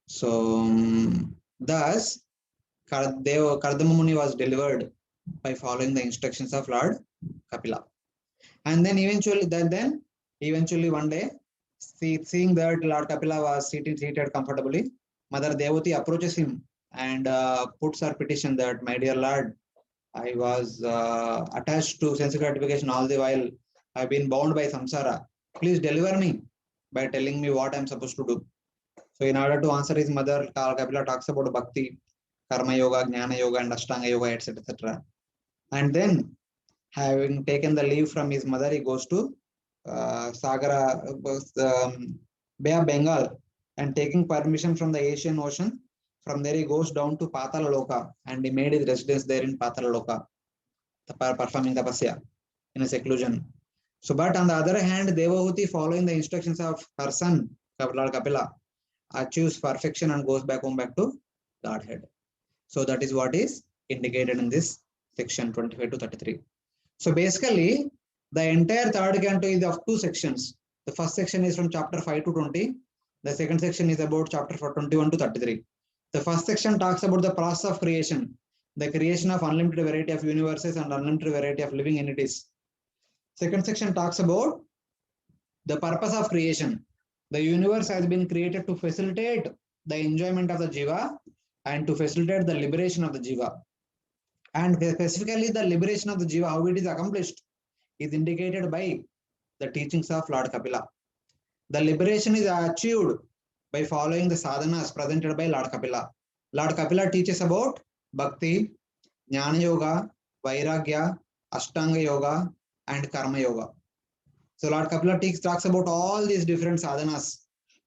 So thus Kardama Muni was delivered by following the instructions of Lord Kapila. And then eventually one day, seeing that Lord Kapila was seated comfortably, Mother Devati approaches him and puts her petition that, my dear Lord, I was attached to sense gratification all the while. I've been bound by samsara. Please deliver me by telling me what I'm supposed to do. So in order to answer his mother, Kapila talks about bhakti, karma yoga, jnana yoga, and ashtanga yoga, etc., etc. And then, having taken the leave from his mother, he goes to Bay of Bengal, and taking permission from the Asian Ocean. From there, he goes down to Patala Loka, and he made his residence there in Patala Loka, performing tapasya in a seclusion. So, but on the other hand, Devahuti, following the instructions of her son, Lord Kapila, achieves perfection and goes back to Godhead. So that is what is indicated in this section 25 to 33. So basically, the entire third canto is of 2 sections. The first section is from chapter 5 to 20. The second section is about chapter 21 to 33. The first section talks about the process of creation, the creation of unlimited variety of universes and unlimited variety of living entities. Second section talks about the purpose of creation. The universe has been created to facilitate the enjoyment of the jiva and to facilitate the liberation of the jiva. And specifically the liberation of the jiva, how it is accomplished, is indicated by the teachings of Lord Kapila. The liberation is achieved by following the sadhanas presented by Lord Kapila. Lord Kapila teaches about bhakti, jnana yoga, vairagya, ashtanga yoga, and karma yoga. So Lord Kapila talks about all these different sadhanas,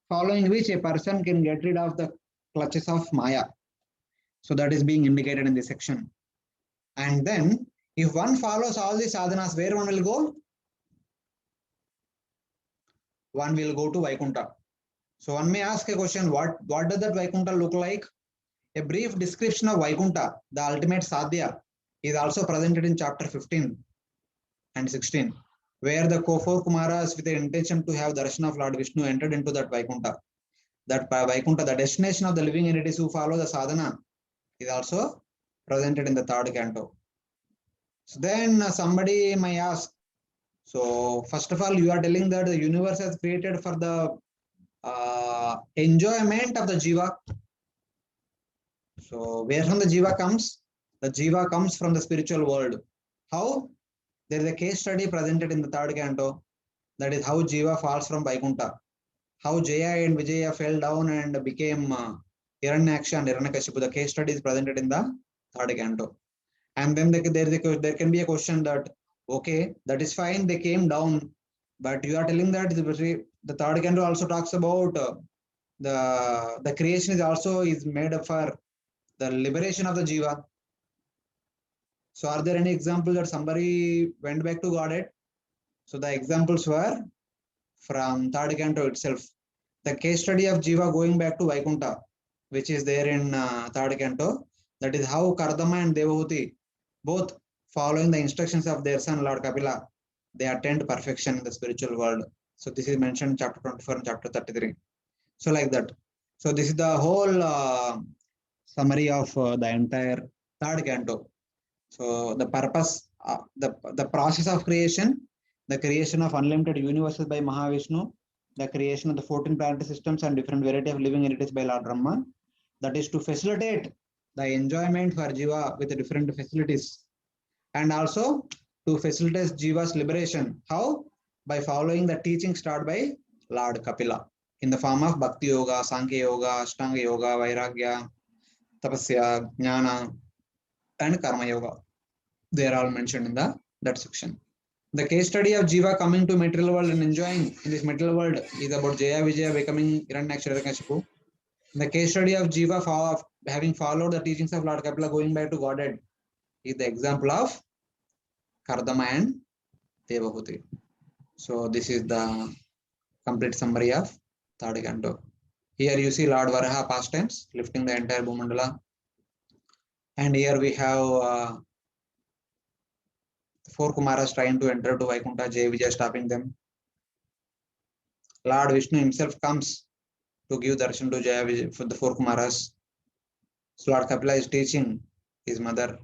following which a person can get rid of the clutches of Maya. So that is being indicated in this section. And then, if one follows all these sadhanas, where one will go? One will go to Vaikuntha. So one may ask a question, what does that Vaikuntha look like? A brief description of Vaikuntha, the ultimate sadhya, is also presented in chapter 15 and 16, where the 4 Kumaras, with the intention to have darshan of Lord Vishnu, entered into that Vaikuntha. That Vaikuntha, the destination of the living entities who follow the sadhana, is also presented in the third canto. So then somebody may ask, so first of all, you are telling that the universe has created for the enjoyment of the jiva. So where from the jiva comes? The jiva comes from the spiritual world. How? There is a case study presented in the third canto. That is how jiva falls from Vaikuntha. How Jaya and Vijaya fell down and became Hiranyaksha and Hiranyakashipu. The case study is presented in the third canto. And then there can be a question that, okay, that is fine, they came down, but you are telling that the third canto also talks about the creation is made up for the liberation of the jiva. So are there any examples that somebody went back to Godhead? So the examples were from third canto itself. The case study of jiva going back to Vaikuntha, which is there in third canto, that is how Kardama and Devahuti, both following the instructions of their son Lord Kapila, they attained perfection in the spiritual world. So this is mentioned in chapter 24 and chapter 33. So like that. So this is the whole summary of the entire third canto. So the purpose, the process of creation, the creation of unlimited universes by Mahavishnu, the creation of the 14 planetary systems and different variety of living entities by Lord Brahma, that is to facilitate the enjoyment for jiva with different facilities, and also to facilitate jiva's liberation. How? by following the teaching start by Lord Kapila in the form of Bhakti Yoga, Sankhya Yoga, Ashtanga Yoga, Vairagya, Tapasya, Jnana, and Karma Yoga. They are all mentioned in that section. The case study of Jiva coming to material world and enjoying in this material world is about Jaya Vijaya becoming Hiranyakshiranyakashipu. The case study of Jiva having followed the teachings of Lord Kapila going back to Godhead is the example of Kardama and Devahuti. So this is the complete summary of third canto. Here you see Lord Varaha past tense lifting the entire Bhumandala. And here we have four Kumaras trying to enter to Vaikuntha, Jaya Vijaya stopping them. Lord Vishnu himself comes to give darshan to Jaya Vijaya for the four Kumaras. So Lord Kapila is teaching his mother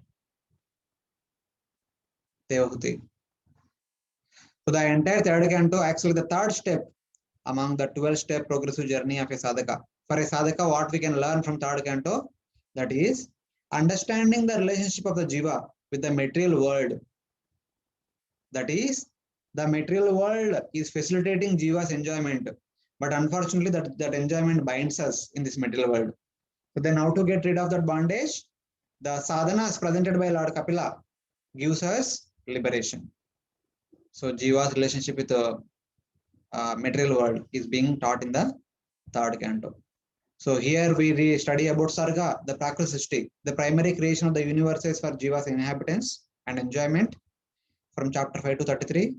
Devahuti. So the entire third canto, actually the third step among the 12-step progressive journey of a sadhaka. For a sadhaka, what we can learn from third canto, that is understanding the relationship of the jiva with the material world. That is, the material world is facilitating jiva's enjoyment, but unfortunately that enjoyment binds us in this material world. So then how to get rid of that bondage? The sadhanas presented by Lord Kapila gives us liberation. So jiva's relationship with the material world is being taught in the third canto. So here we study about Sarga, the Prakrit Srishti, the primary creation of the universes for jiva's inhabitants and enjoyment from chapter 5 to 33.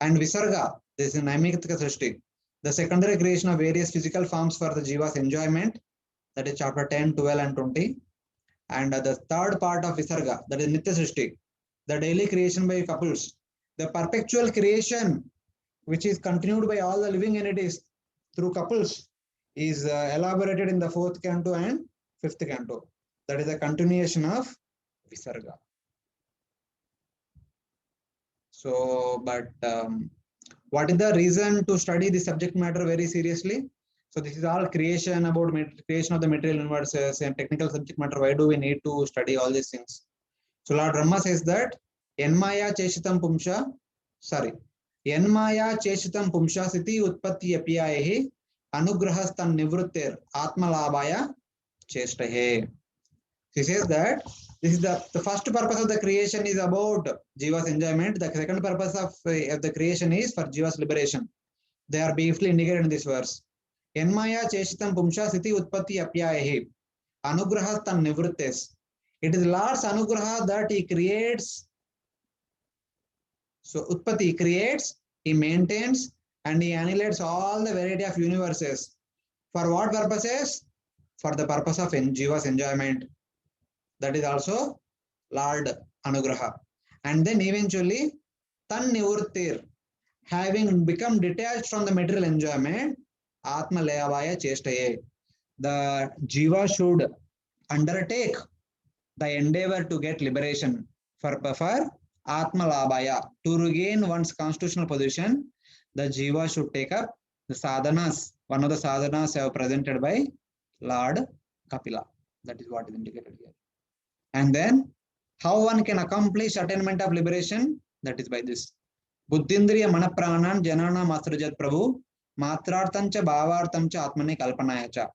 And Visarga, this is Naimitika Srishti, the secondary creation of various physical forms for the jiva's enjoyment, that is chapter 10, 12 and 20. And the third part of Visarga, that is Nitya Srishti, the daily creation by couples, the perpetual creation which is continued by all the living entities through couples, is elaborated in the fourth canto and fifth canto. That is a continuation of Visarga. So, but what is the reason to study this subject matter very seriously? So this is all creation, about creation of the material universes and technical subject matter. Why do we need to study all these things? So Lord Brahma says that Enmaya Cheshitam Pumsha, Enmaya Cheshitam Pumsha Siti Utpatti Apiyahi Anugrahastan Nivrutir Atmalabhaya Chestahe. He says that this is the first purpose of the creation is about jiva's enjoyment. The second purpose of the creation is for jiva's liberation. They are briefly indicated in this verse. Enmaya Cheshitam Pumsha Siti Utpatti Apyayahi Anugrahastan Nivruttes. It is Lord's Anugraha that he creates. So Utpatti creates, he maintains, and he annihilates all the variety of universes. For what purposes? For the purpose of jiva's enjoyment. That is also Lord Anugraha. And then eventually, Tan Nivurtir, having become detached from the material enjoyment, Atma Layavaya Chestaye. The jiva should undertake the endeavor to get liberation for Atma Labhaya. To regain one's constitutional position, the jiva should take up the sadhanas. One of the sadhanas have presented by Lord Kapila. That is what is indicated here. And then, how one can accomplish attainment of liberation? That is by this. Buddhindriya Manapranan Janana Masrajat Prabhu Matrartancha Bhavartamcha Atmani Kalpanayacha.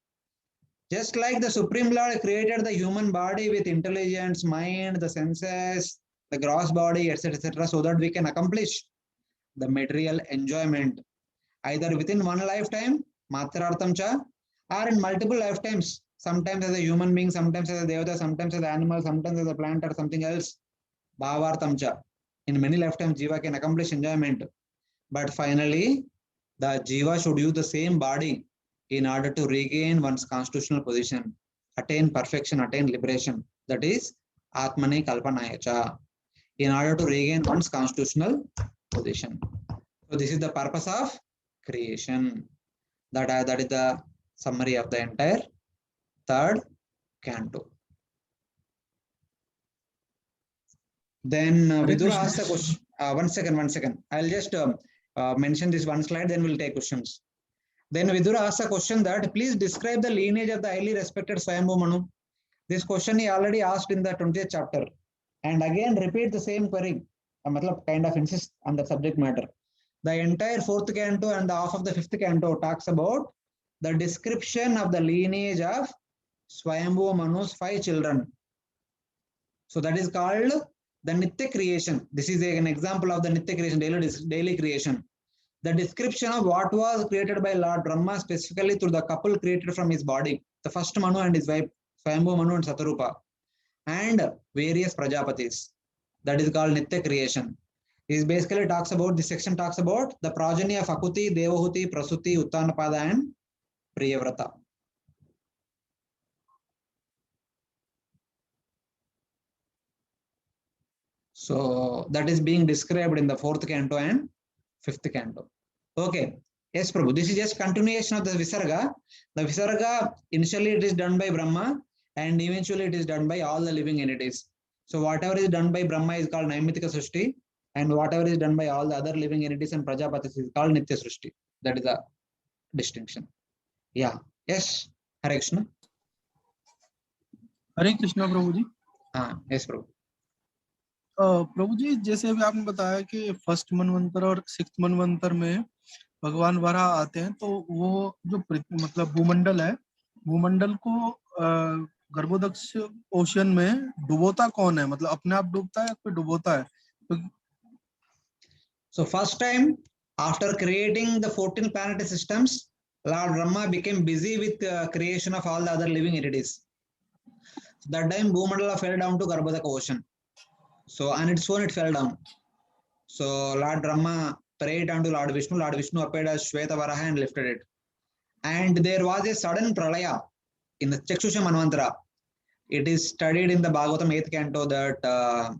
Just like the Supreme Lord created the human body with intelligence, mind, the senses, the gross body, etc., so that we can accomplish the material enjoyment either within one lifetime, Matrartamcha, or in multiple lifetimes. Sometimes as a human being, sometimes as a devata, sometimes as an animal, sometimes as a plant or something else. Bhavartamcha. In many lifetimes, jiva can accomplish enjoyment. But finally, the jiva should use the same body in order to regain one's constitutional position, attain perfection, attain liberation. That is Atmani Kalpanayacha. In order to regain one's constitutional position. So this is the purpose of creation. That is the summary of the entire third canto. Then Vidura asked the question. One second. I'll just mention this one slide, then we'll take questions. Then Vidura asked a question that please describe the lineage of the highly respected Swayambhu Manu. This question he already asked in the 20th chapter. And again repeat the same query. Kind of insist on the subject matter. The entire fourth canto and the half of the fifth canto talks about the description of the lineage of Swayambhu Manu's 5 children. So that is called the Nitya creation. This is an example of the Nitya creation, daily creation. The description of what was created by Lord Brahma specifically through the couple created from his body, the first Manu and his wife, Swayambhu Manu and Satarupa, and various Prajapatis. That is called Nitya creation. This basically talks about, this section talks about the progeny of Akuti, Devahuti, Prasuti, Uttanapada and Priyavrata. So that is being described in the fourth canto and fifth canto. Okay. Yes, Prabhu. This is just continuation of the Visarga. The Visarga, initially it is done by Brahma and eventually it is done by all the living entities. So whatever is done by Brahma is called Naimitika Srishti, and whatever is done by all the other living entities and Prajapatis is called Nitya Srishti. That is the distinction. Yeah. Yes. Hare Krishna. Hare Krishna Prabhu ji. Yes, Prabhu. प्रभु जी, जैसे अभी आपने बताया कि first मनवंतर और sixth मनवंतर में भगवान वराह आते हैं, तो वो जो मतलब भूमंडल है, भूमंडल को गर्भोदक्ष ओशन में डुबोता कौन है? मतलब अपने आप डूबता है या कोई डुबोता है? So first time after creating the 14 planetary systems, Lord Brahma became busy with creation of all the other living entities. So that time Bhumandala fell down to Garbhodaka ocean. So on its own it fell down. So Lord Brahma prayed unto Lord Vishnu. Lord Vishnu appeared as Shweta Varaha and lifted it. And there was a sudden pralaya in the Chakshusha Manvantara. It is studied in the Bhagavatam 8th canto that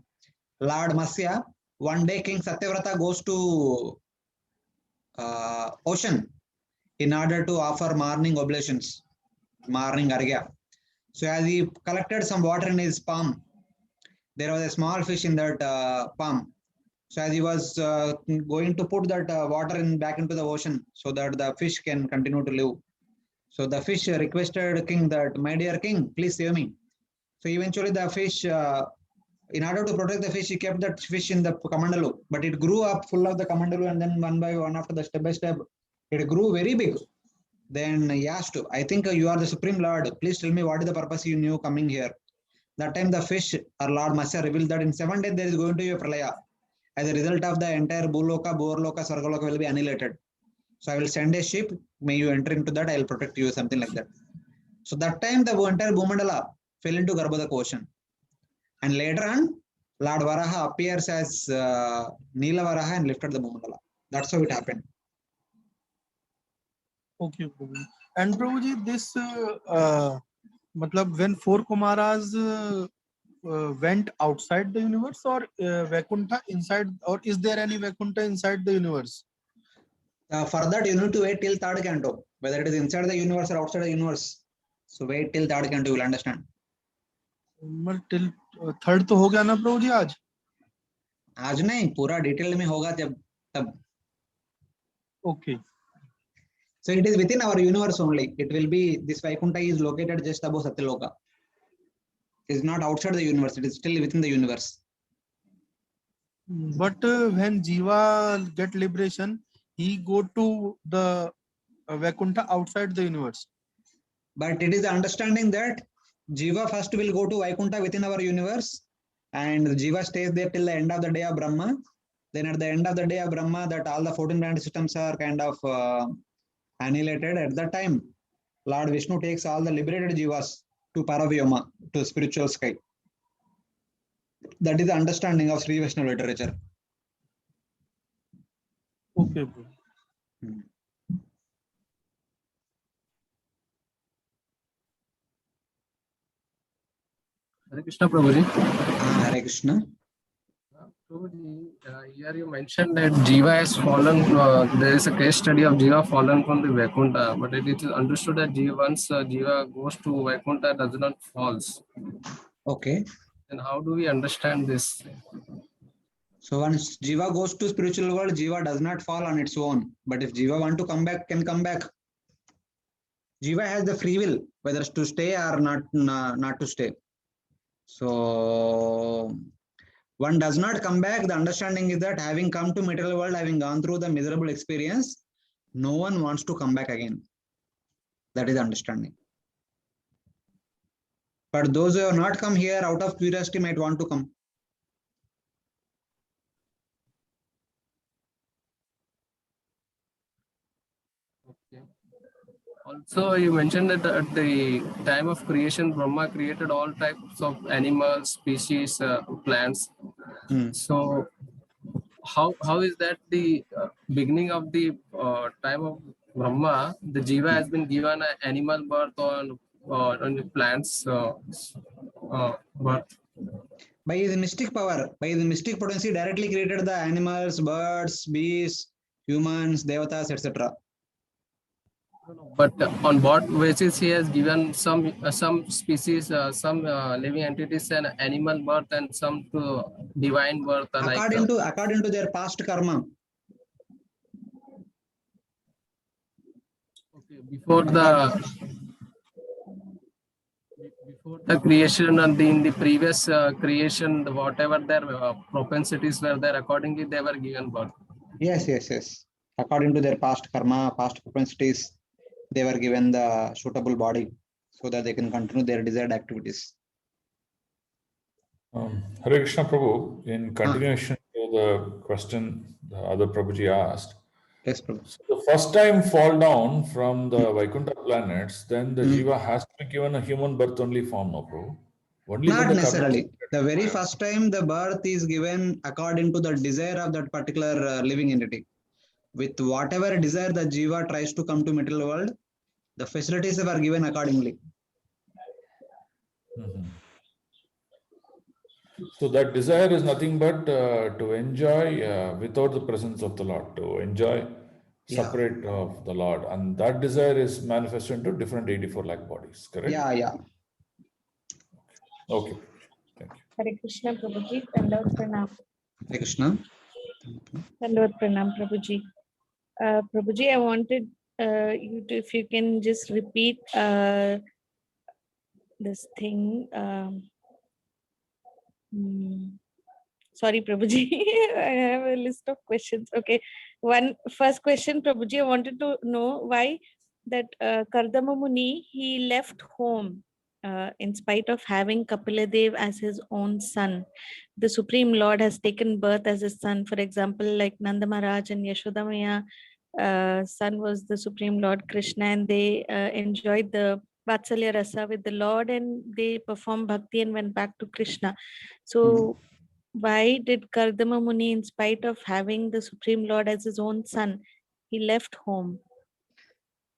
Lord Matsya, one day King Satyavrata goes to ocean in order to offer morning oblations, morning argya. So as he collected some water in his palm, there was a small fish in that palm. So as he was going to put that water back into the ocean so that the fish can continue to live. So the fish requested king that, my dear king, please save me. So eventually the fish, in order to protect the fish, he kept that fish in the kamandalu, but it grew up full of the kamandalu, and then one by one, after the step by step, it grew very big. Then he asked, I think you are the Supreme Lord. Please tell me what is the purpose you knew coming here. That time the fish or Lord Matsya revealed that in 7 days there is going to be a pralaya. As a result of the entire Bhuloka, Borloka, Sargaloka will be annihilated. So I will send a ship. May you enter into that. I will protect you, something like that. So that time the entire Bhumandala fell into Garbhodaka ocean. And later on, Lord Varaha appears as Neela Varaha and lifted the Bhumandala. That's how it happened. Okay, Prabhu. And Prabhuji, this matlab when 4 Kumaras went outside the universe, or Vaikuntha inside, or is there any Vaikuntha inside the universe? For that, you need to wait till 3rd canto, whether it is inside the universe or outside the universe. So wait till 3rd canto, you will understand. Till 3rd तो हो गया ना प्रभु जी आज? आज नहीं, पूरा detail में होगा तब. Okay. So it is within our universe only. It will be, this Vaikuntha is located just above Satyaloka. It is not outside the universe. It is still within the universe. But when Jiva get liberation, he go to the Vaikuntha outside the universe. But it is the understanding that Jiva first will go to Vaikuntha within our universe, and Jiva stays there till the end of the day of Brahma. Then at the end of the day of Brahma, that all the 14 planet systems are kind of annihilated. At that time, Lord Vishnu takes all the liberated Jivas to Paravyoma, to spiritual sky. That is the understanding of Sri Vaishnava literature. Okay. Hare Krishna, Prabhuji. Hare Krishna. Prabhuji, here you mentioned that Jiva has fallen. There is a case study of Jiva fallen from the Vaikuntha, but it is understood that once Jiva goes to Vaikuntha, does not falls. Okay. Then how do we understand this? So once Jiva goes to spiritual world, Jiva does not fall on its own. But if Jiva want to come back, can come back. Jiva has the free will, whether to stay or not to stay. So one does not come back, the understanding is that having come to material world, having gone through the miserable experience, no one wants to come back again. That is the understanding. But those who have not come here out of curiosity might want to come. Okay. Also, you mentioned that at the time of creation, Brahma created all types of animals, species, plants. So, how is that the beginning of the time of Brahma? The Jiva has been given an animal birth on the plants birth. By his mystic power, by his mystic potency, directly created the animals, birds, beasts, humans, devatas, etc. But on what basis he has given some species, some living entities an animal birth and some to divine birth, According to their past karma. Okay, before the creation and in the previous creation, whatever their propensities were there, accordingly they were given birth. Yes. According to their past karma, past propensities, they were given the suitable body so that they can continue their desired activities. Hare Krishna Prabhu, in continuation to the question the other Prabhuji asked. Yes, Prabhu. So the first time fall down from the Vaikuntha planets, then the Jiva has to be given a human birth only form, no Prabhu? Only Not when the necessarily. The very first time the birth is given according to the desire of that particular living entity. With whatever desire the Jiva tries to come to material world, the facilities are given accordingly. So that desire is nothing but to enjoy without the presence of the Lord, to enjoy separate of the Lord. And that desire is manifested into different 84 lakh bodies, correct? Yeah. Okay. Thank you. Hare Krishna Prabhuji, Dandavat Pranam. Hare Krishna. Dandavat Pranam Prabhuji. Prabhuji, I wanted you to, if you can just repeat this thing. Sorry, Prabhuji, I have a list of questions. Okay, first question, Prabhuji, I wanted to know why that Kardama Muni, he left home in spite of having Kapila Dev as his own son. The Supreme Lord has taken birth as his son. For example, like Nanda Maharaj and Yashoda Maya, son was the Supreme Lord Krishna, and they enjoyed the Vatsalya Rasa with the Lord, and they performed bhakti and went back to Krishna. So why did Kardama Muni, in spite of having the Supreme Lord as his own son, he left home?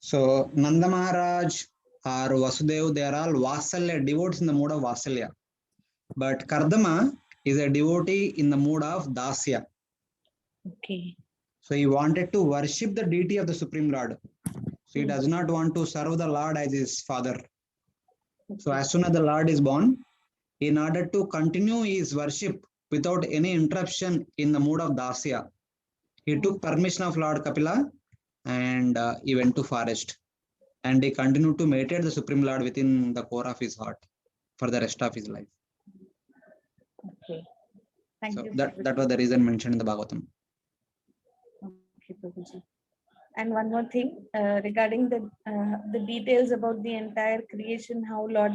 So Nanda Maharaj or Vasudev, they are all Vasalya, devotees in the mode of Vasalya. But Kardama is a devotee in the mode of Dasya. Okay. So he wanted to worship the deity of the Supreme Lord. So he does not want to serve the Lord as his father. So as soon as the Lord is born, in order to continue his worship without any interruption in the mode of Dasya, he took permission of Lord Kapila and he went to forest. And he continued to meditate the Supreme Lord within the core of his heart for the rest of his life. Okay. Thank So you. that was the reason mentioned in the Bhagavatam. Okay, Prabhuji. And one more thing regarding the details about the entire creation, how Lord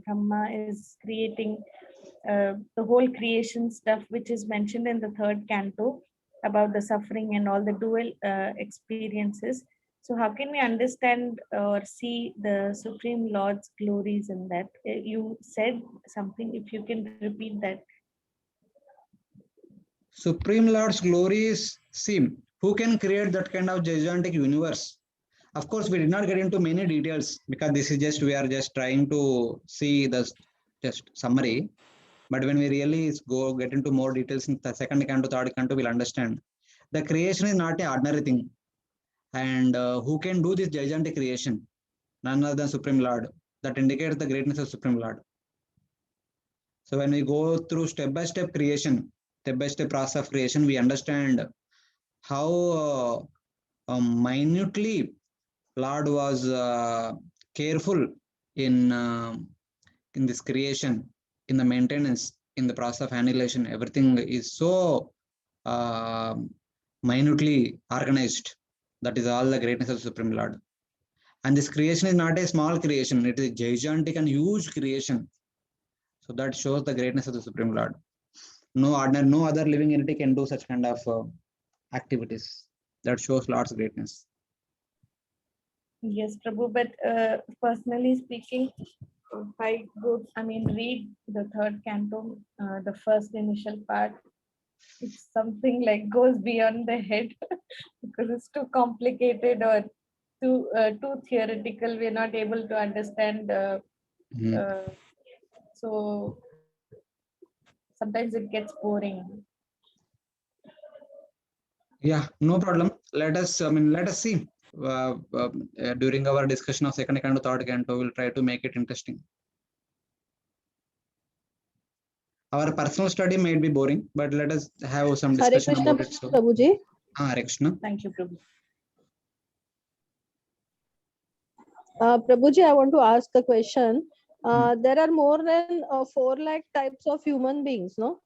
Brahma is creating the whole creation stuff, which is mentioned in the 3rd canto about the suffering and all the dual experiences. So how can we understand or see the Supreme Lord's glories in that? You said something, if you can repeat that. Supreme Lord's glories seem. Who can create that kind of gigantic universe? Of course, we did not get into many details because this is just, we are just trying to see the just summary. But when we really get into more details in the 2nd canto, 3rd canto, we'll understand. The creation is not an ordinary thing. And who can do this gigantic creation? None other than Supreme Lord. That indicates the greatness of Supreme Lord. So when we go through step-by-step creation, step-by-step process of creation, we understand how minutely Lord was careful in this creation, in the maintenance, in the process of annihilation. Everything is so minutely organized. That is all the greatness of the Supreme Lord. And this creation is not a small creation. It is a gigantic and huge creation. So that shows the greatness of the Supreme Lord. No other living entity can do such kind of activities. That shows Lord's greatness. Yes, Prabhu, but personally speaking, if I read the third canto, the first initial part, it's something like goes beyond the head because it's too complicated or too theoretical. We're not able to understand. So sometimes it gets boring. Yeah, no problem. Let us see. During our discussion of second canto, third canto, we'll try to make it interesting. Our personal study might be boring, but let us have some discussion Hare Krishna, about it. So, Prabhuji. Hare Krishna. Thank you, Prabhu. Prabhuji, I want to ask a question. There are more than 4 lakh types of human beings, no,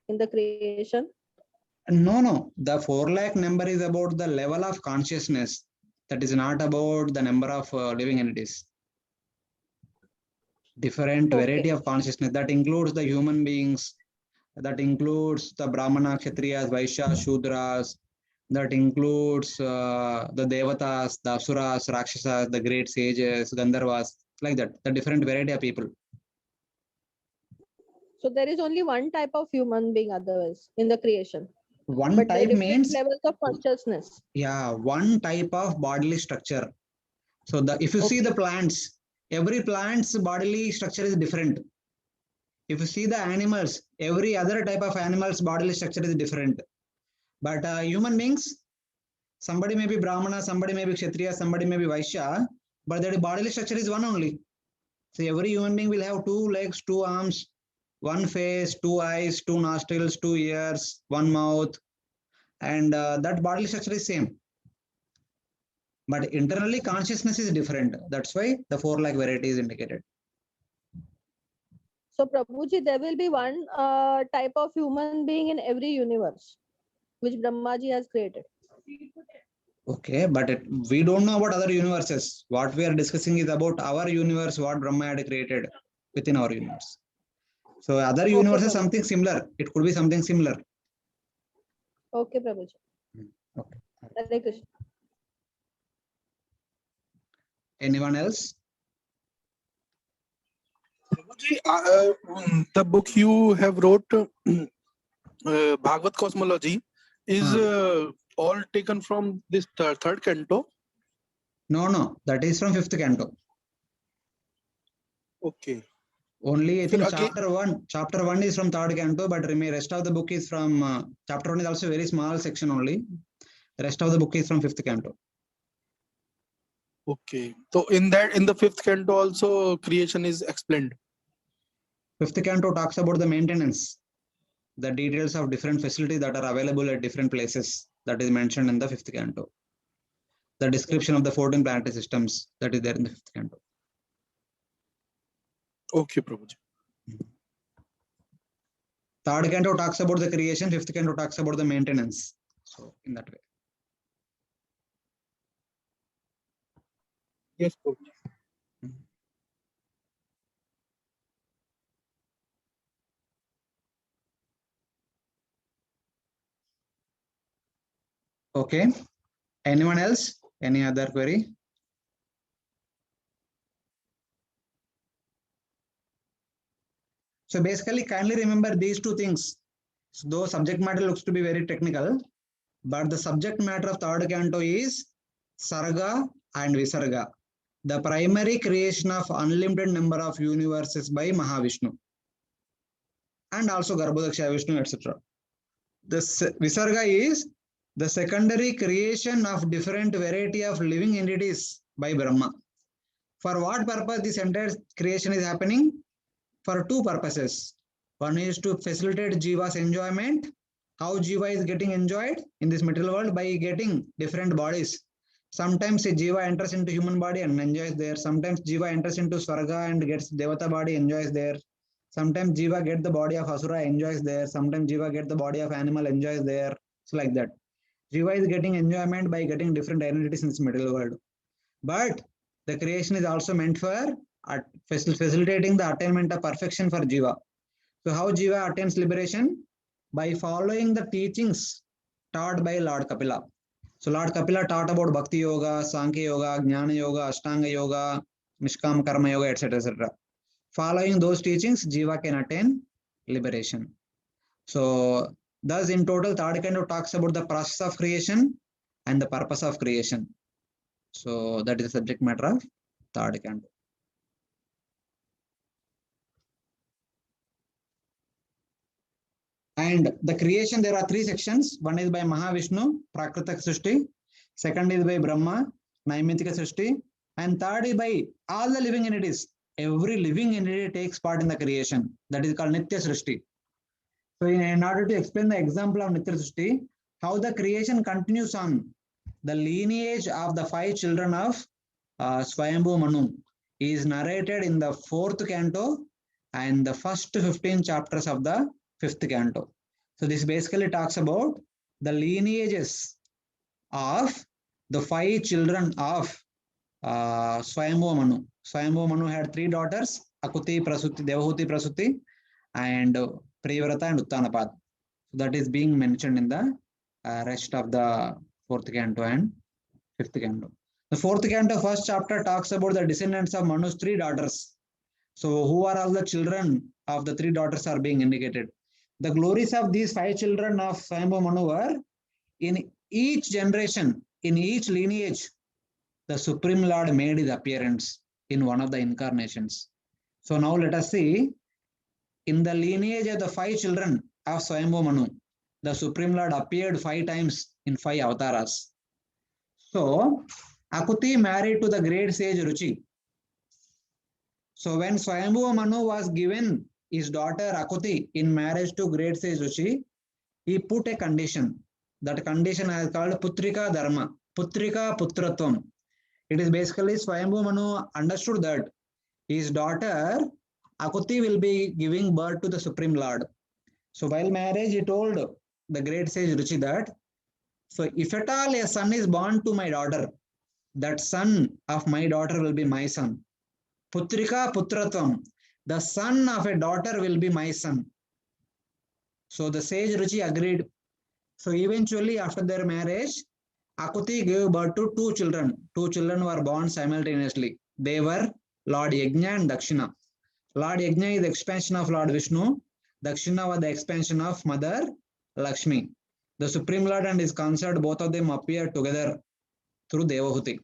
in the creation? No. The 4 lakh number is about the level of consciousness. That is not about the number of living entities. Different variety of consciousness. That includes the human beings. That includes the Brahmana, Kshatriyas, Vaishyas, Shudras. That includes the Devatas, the Asuras, Rakshasas, the great sages, Gandharvas, like that. The different variety of people. So there is only one type of human being otherwise in the creation. One But type different means, levels of consciousness. yeah, one type of bodily structure. So if you see the plants, every plant's bodily structure is different. If you see the animals, every other type of animal's bodily structure is different. But human beings, somebody may be Brahmana, somebody may be Kshatriya, somebody may be Vaishya, but their bodily structure is one only. So every human being will have 2 legs, 2 arms, 1 face, 2 eyes, 2 nostrils, 2 ears, 1 mouth, and that bodily structure is same. But internally consciousness is different. That's why the 4 lakh variety is indicated. So Prabhuji, there will be one type of human being in every universe, which Brahmaji has created. Okay, but we don't know about other universes. What we are discussing is about our universe, what Brahma had created within our universe. So other universes, something similar. It could be something similar. Okay, Prabhuji. Okay. Hare Krishna. Anyone else? The book you have wrote, Bhagavad Cosmology, is all taken from this third canto? No, that is from 5th canto. Okay. Only I think chapter 1 is from 3rd canto, but rest of the book is from chapter 1 is also a very small section only. The rest of the book is from 5th canto. Okay. So in the 5th canto also creation is explained. 5th canto talks about the maintenance, the details of different facilities that are available at different places. That is mentioned in the 5th canto. The description of the 14 planetary systems that is there in the 5th canto. Okay, Prabhuji. 3rd canto talks about the creation, 5th canto talks about the maintenance. So in that way. Yes, Prabhuji. Okay. Anyone else? Any other query? So basically, kindly remember these 2 things. So though subject matter looks to be very technical, but the subject matter of 3rd canto is Sarga and Visarga, the primary creation of unlimited number of universes by Mahavishnu and also Garbhodaksha Vishnu, etc. This Visarga is the secondary creation of different variety of living entities by Brahma. For what purpose this entire creation is happening? For 2 purposes. One is to facilitate Jiva's enjoyment. How Jiva is getting enjoyed in this material world? By getting different bodies. Sometimes a Jiva enters into human body and enjoys there. Sometimes Jiva enters into Swarga and gets Devata body, enjoys there. Sometimes Jiva get the body of Asura, enjoys there. Sometimes Jiva get the body of animal, enjoys there. So like that. Jiva is getting enjoyment by getting different identities in this material world. But the creation is also meant for facilitating the attainment of perfection for Jiva. So how Jiva attains liberation? By following the teachings taught by Lord Kapila. So Lord Kapila taught about Bhakti Yoga, Sankhya Yoga, Jnana Yoga, Ashtanga Yoga, Nishkam Karma Yoga, etc. etc. Following those teachings, Jiva can attain liberation. So thus in total, third canto talks about the process of creation and the purpose of creation. So that is the subject matter of third canto. And the creation, there are three sections. One is by Mahavishnu, Prakritak Srishti. Second is by Brahma, Naimitika Srishti. And third is by all the living entities. Every living entity takes part in the creation. That is called Nitya Srishti. So in order to explain the example of Nitya Srishti, how the creation continues on, the lineage of the 5 children of Swayambhu Manu is narrated in the 4th canto and the first 15 chapters of the 5th canto. So this basically talks about the lineages of the 5 children of Swayambhu Manu. Swayambhu Manu had 3 daughters, Akuti, Prasuti, Devahuti, Prasuti, and Priyavrata and Uttanapad. So that is being mentioned in the rest of the 4th canto and 5th canto. The 4th canto, first chapter talks about the descendants of Manu's 3 daughters. So who are all the children of the 3 daughters are being indicated. The glories of these 5 children of Swayambhu Manu were, in each generation, in each lineage, the Supreme Lord made his appearance in one of the incarnations. So now let us see, in the lineage of the 5 children of Swayambhu Manu, the Supreme Lord appeared 5 times in 5 avatars. So Akuti married to the great sage Ruchi. So when Swayambhu Manu was given his daughter Akuti in marriage to great sage Ruchi, he put a condition. That condition is called Putrika Dharma, Putrika Putratvam. It is basically Swayambhu Manu understood that his daughter Akuti will be giving birth to the Supreme Lord. So while marriage, he told the great sage Ruchi that, so if at all a son is born to my daughter, that son of my daughter will be my son. Putrika Putratvam, the son of a daughter will be my son. So the sage Ruchi agreed. So eventually after their marriage, Akuti gave birth to 2 children. 2 children were born simultaneously. They were Lord Yajna and Dakshina. Lord Yajna is the expansion of Lord Vishnu. Dakshina was the expansion of Mother Lakshmi. The Supreme Lord and his consort, both of them appeared together through Devahuti.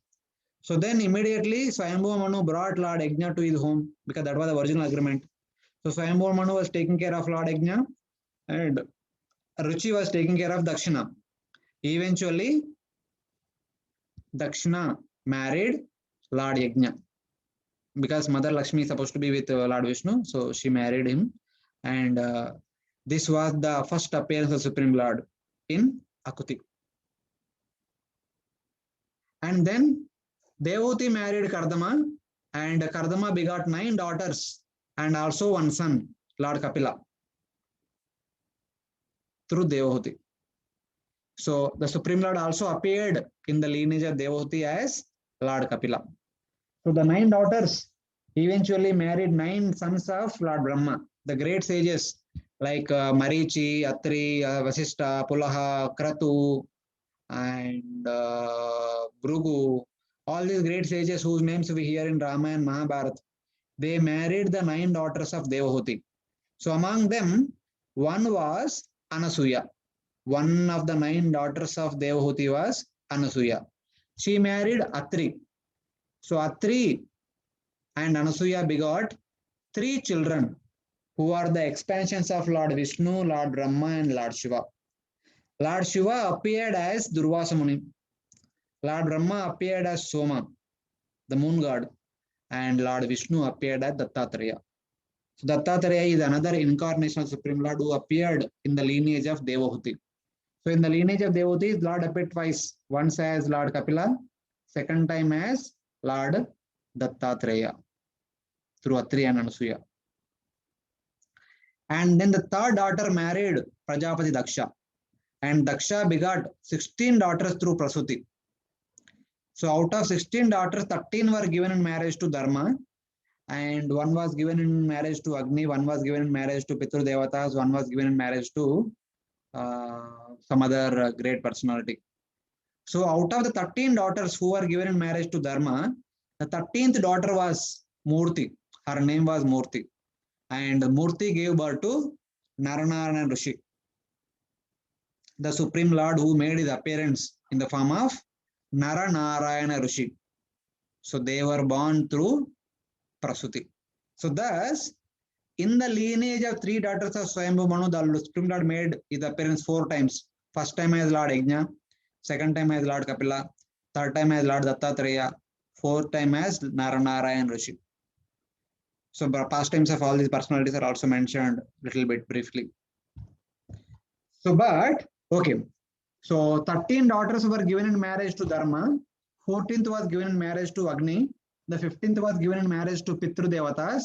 So then immediately Swayambhu Manu brought Lord Yajna to his home because that was the original agreement. So Swayambhu Manu was taking care of Lord Yajna and Ruchi was taking care of Dakshina. Eventually, Dakshina married Lord Yajna because Mother Lakshmi is supposed to be with Lord Vishnu. So she married him. And this was the first appearance of Supreme Lord in Akuti. And then Devahuti married Kardama, and Kardama begot 9 daughters and also 1 son, Lord Kapila, through Devahuti. So the Supreme Lord also appeared in the lineage of Devahuti as Lord Kapila. So the 9 daughters eventually married 9 sons of Lord Brahma, the great sages like Marichi, Atri, Vasishta, Pulaha, Kratu, and Bhrugu. All these great sages whose names we hear in Rama and Mahabharata, they married the 9 daughters of Devahuti. So among them, one was Anasuya. One of the 9 daughters of Devahuti was Anasuya. She married Atri. So Atri and Anasuya begot 3 children who are the expansions of Lord Vishnu, Lord Brahma, and Lord Shiva. Lord Shiva appeared as Durvasa Muni. Lord Brahma appeared as Soma, the moon god, and Lord Vishnu appeared as Dattatreya. So Dattatreya is another incarnation of Supreme Lord who appeared in the lineage of Devahuti. So in the lineage of Devahuti, Lord appeared twice. Once as Lord Kapila, second time as Lord Dattatreya through Atri and Anasuya. And then the third daughter married Prajapati Daksha. And Daksha begot 16 daughters through Prasuti. So out of 16 daughters, 13 were given in marriage to Dharma, and one was given in marriage to Agni, one was given in marriage to Pitru Devatas, one was given in marriage to some other great personality. So out of the 13 daughters who were given in marriage to Dharma, the 13th daughter was Murti. Her name was Murti. And Murti gave birth to Naranarayana Rishi, the Supreme Lord who made his appearance in the form of Naranarayana Rishi. So they were born through Prasuti. So thus, in the lineage of three daughters of Swayambhu Manu, the Supreme Lord made his appearance 4 times. First time as Lord Yajna, second time as Lord Kapila, third time as Lord Dattatreya, fourth time as Naranarayan Rishi. So past times of all these personalities are also mentioned a little bit briefly. So, but, okay. So 13 daughters were given in marriage to Dharma, 14th was given in marriage to Agni, the 15th was given in marriage to Pitru Devatas,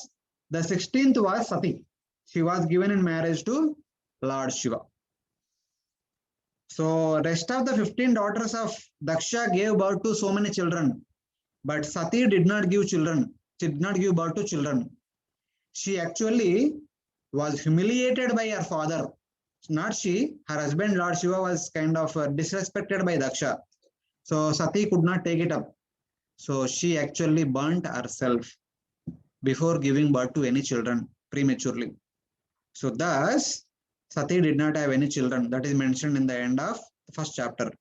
the 16th was Sati. She was given in marriage to Lord Shiva. So rest of the 15 daughters of Daksha gave birth to so many children, but Sati did not give children. She did not give birth to children. She actually was humiliated by her father. Not she, her husband Lord Shiva was kind of disrespected by Daksha. So Sati could not take it up. So she actually burnt herself before giving birth to any children prematurely. So thus, Sati did not have any children. That is mentioned in the end of the first chapter.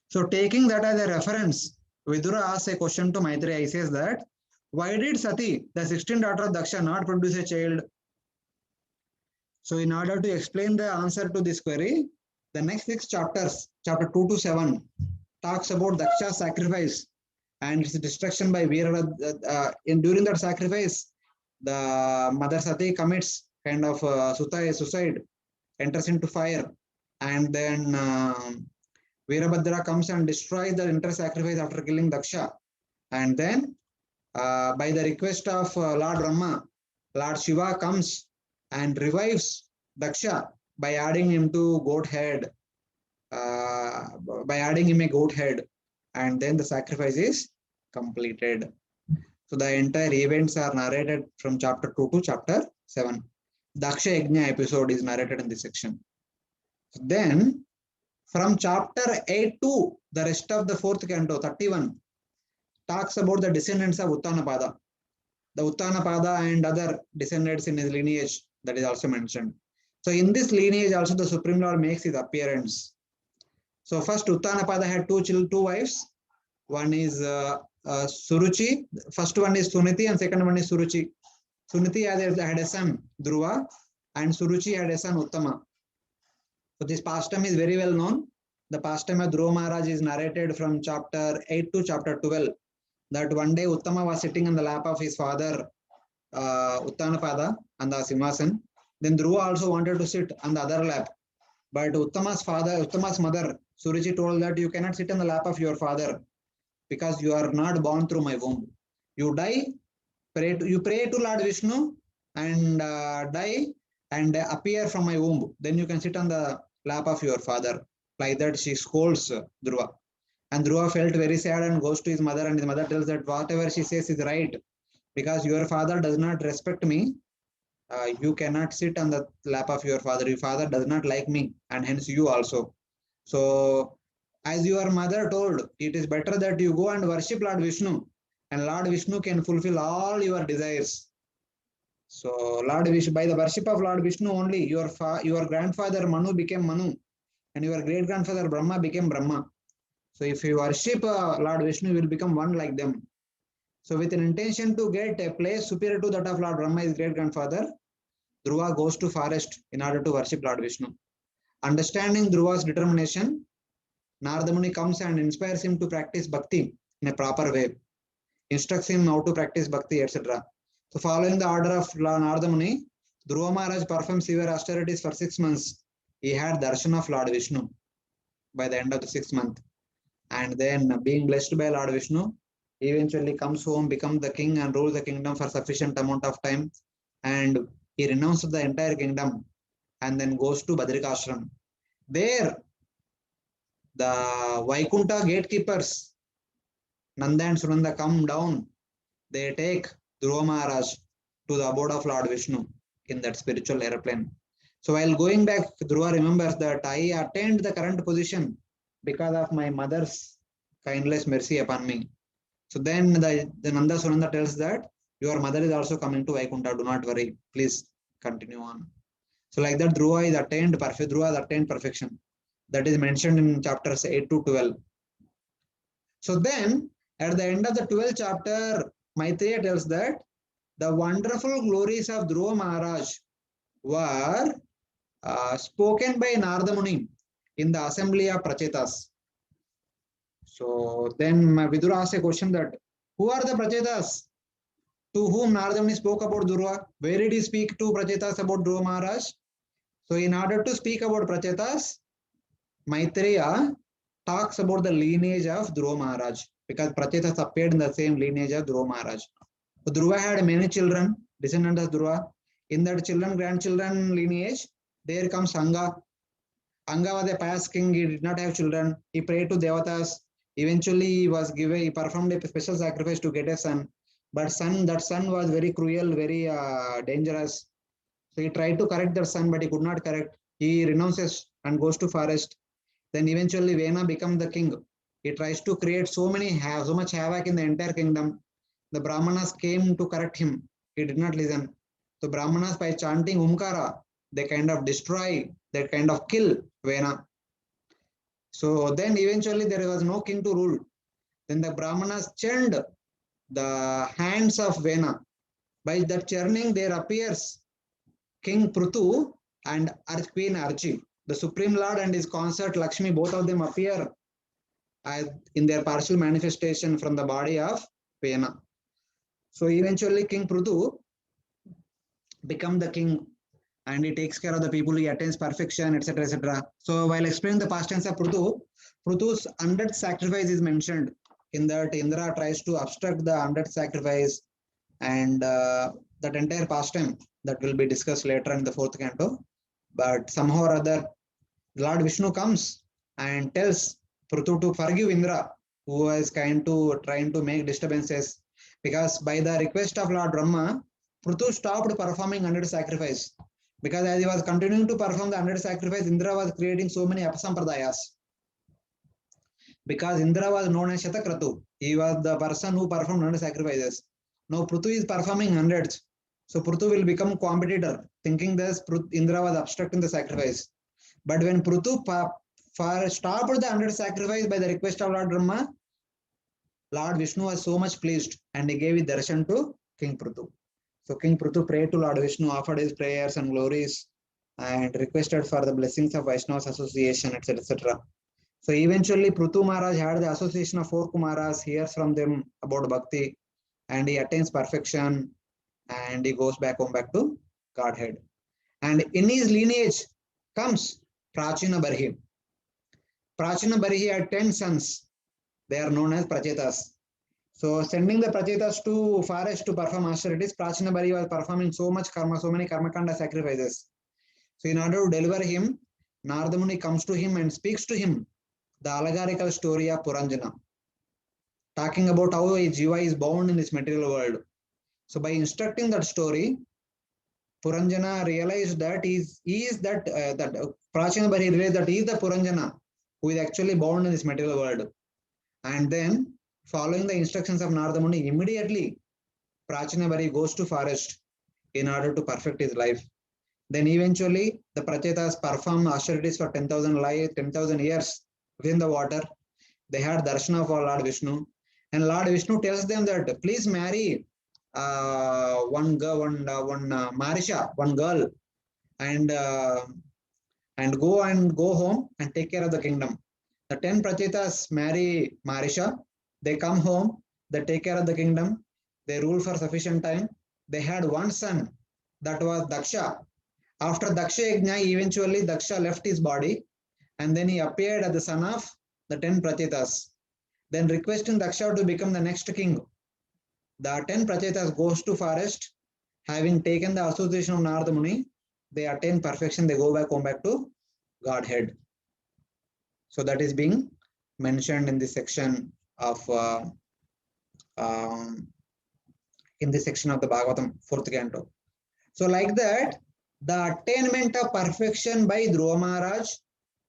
So taking that as a reference, Vidura asks a question to Maitreya. He says that, why did Sati, the 16th daughter of Daksha, not produce a child? So in order to explain the answer to this query, the next 6 chapters, chapter 2 to 7, talks about Daksha's sacrifice and its destruction by Veerabhadra. During that sacrifice, the mother Sati commits kind of suicide, enters into fire, and then Veerabhadra comes and destroys the entire sacrifice after killing Daksha. And then by the request of Lord Brahma, Lord Shiva comes and revives Daksha by adding him to goat head, by adding him a goat head, and then the sacrifice is completed. So the entire events are narrated from chapter 2 to chapter 7. Daksha Yajna episode is narrated in this section. Then from chapter 8 to the rest of the 4th canto, 31, talks about the descendants of Uttanapada. The Uttanapada and other descendants in his lineage, that is also mentioned. So in this lineage also the Supreme Lord makes his appearance. So first Uttanapada had two wives. One is Suruchi. First one is Suniti and second one is Suruchi. Suniti had a son, Dhruva, and Suruchi had a son, Uttama. So this pastime is very well known. The pastime of Dhruva Maharaj is narrated from chapter 8 to chapter 12. That one day Uttama was sitting on the lap of his father, Uttanapada, on the Simhasan. Then Dhruva also wanted to sit on the other lap. But Uttama's mother, Suruchi, told that you cannot sit on the lap of your father because you are not born through my womb. You die, you pray to Lord Vishnu and die and appear from my womb. Then you can sit on the lap of your father. Like that she scolds Dhruva. And Dhruva felt very sad and goes to his mother, and his mother tells that whatever she says is right because your father does not respect me. You cannot sit on the lap of your father. Your father does not like me, and hence you also. So as your mother told, it is better that you go and worship Lord Vishnu, and Lord Vishnu can fulfill all your desires. So Lord Vishnu, by the worship of Lord Vishnu only, your grandfather Manu became Manu, and your great grandfather Brahma became Brahma. So if you worship Lord Vishnu, you will become one like them. So with an intention to get a place superior to that of Lord Brahma, his great grandfather, Dhruva goes to forest in order to worship Lord Vishnu. Understanding Dhruva's determination, Narada Muni comes and inspires him to practice bhakti in a proper way, instructs him how to practice bhakti, etc. So following the order of Narada Muni, Dhruva Maharaj performed severe austerities for 6 months. He had darshan of Lord Vishnu by the end of the 6th month. And then being blessed by Lord Vishnu, he eventually comes home, becomes the king and rules the kingdom for sufficient amount of time. And he renounced the entire kingdom and then goes to Badrikashram. There, the Vaikunta gatekeepers, Nanda and Sunanda, come down. They take Dhruva Maharaj to the abode of Lord Vishnu in that spiritual airplane. So while going back, Dhruva remembers that I attained the current position because of my mother's kindness, mercy upon me. So then the Nanda Sunanda tells that your mother is also coming to Vaikunta. Do not worry. Please continue on. So like that, Dhruva is attained perfect. Dhruva has attained perfection. That is mentioned in chapters 8 to 12. So then, at the end of the 12th chapter, Maitreya tells that the wonderful glories of Dhruva Maharaj were spoken by Narada Muni in the assembly of Prachetas. So then Vidura asks a question that, who are the Prachetas to whom Narada Muni spoke about Dhruva? Where did he speak to Prachetas about Dhruva Maharaj? So in order to speak about Prachetas, Maitreya talks about the lineage of Dhruva Maharaj because Prachetas appeared in the same lineage of Dhruva Maharaj. So Dhruva had many children, descendants of Dhruva. In that children, grandchildren lineage, there comes Anga. Anga was a pious king. He did not have children. He prayed to Devatas. Eventually, he performed a special sacrifice to get a son. But that son was very cruel, very dangerous. So he tried to correct that son, but he could not correct. He renounces and goes to forest. Then eventually Vena becomes the king. He tries to create so much havoc in the entire kingdom. The Brahmanas came to correct him. He did not listen. So Brahmanas, by chanting Umkara, they kind of destroy, they kind of kill Vena. So then eventually there was no king to rule. Then the Brahmanas churned the hands of Vena. By that churning, there appears King Prithu and Queen Archi. The Supreme Lord and his consort Lakshmi, both of them appear in their partial manifestation from the body of Vena. So eventually King Prithu becomes the king and he takes care of the people, he attains perfection, etc. etc. So while explaining the past tense of Prithu, Prithu's 100th sacrifice is mentioned in that Indra tries to obstruct the 100th sacrifice and that entire pastime that will be discussed later in the 4th canto. But somehow or other, Lord Vishnu comes and tells Prithu to forgive Indra, who was trying to make disturbances, because by the request of Lord Brahma, Prithu stopped performing 100 sacrifice. Because as he was continuing to perform the 100 sacrifice, Indra was creating so many apasampradayas. Because Indra was known as Shatakratu. He was the person who performed 100 sacrifices. Now Prithu is performing hundreds. So Prithu will become competitor, thinking that Indra was obstructing the sacrifice. But when Prithu stopped the 100 sacrifice by the request of Lord Brahma, Lord Vishnu was so much pleased and he gave his darshan to King Prithu. So King Prithu prayed to Lord Vishnu, offered his prayers and glories and requested for the blessings of Vaishnavas association, etc. etc. So eventually Prithu Maharaj had the association of 4 Kumaras, hears from them about Bhakti and he attains perfection and he goes back home, back to Godhead. And in his lineage comes Prachina Barhi. Prachina Barhi had 10 sons. They are known as Prachetas. So sending the Prachetas to forest to perform austerities, Prachina Barhi was performing so much karma, so many karmakanda sacrifices. So in order to deliver him, Narada Muni comes to him and speaks to him the allegorical story of Puranjana, talking about how a jiva is bound in this material world. So by instructing that story, Puranjana realized that Prachina Barhi realized that he is the Puranjana who is actually bound in this material world. And then, following the instructions of Narada Muni, immediately Prachina Barhi goes to forest in order to perfect his life. Then eventually, the Prachetas perform austerities for 10,000 years within the water. They had darshana for Lord Vishnu. And Lord Vishnu tells them that please marry one girl, Marisha, one girl, and go home and take care of the kingdom. The 10 Prachetas marry Marisha. They come home. They take care of the kingdom. They rule for sufficient time. They had one son, that was Daksha. After Daksha Yajna, eventually Daksha left his body and then he appeared as the son of the 10 Prachetas. Then requesting Daksha to become the next king. The 10 Prachetas goes to forest having taken the association of Narada Muni, they attain perfection, they go back, home back to Godhead. So that is being mentioned in this section of in this section of the Bhagavatam, 4th canto. So like that, the attainment of perfection by Dhruva Maharaj,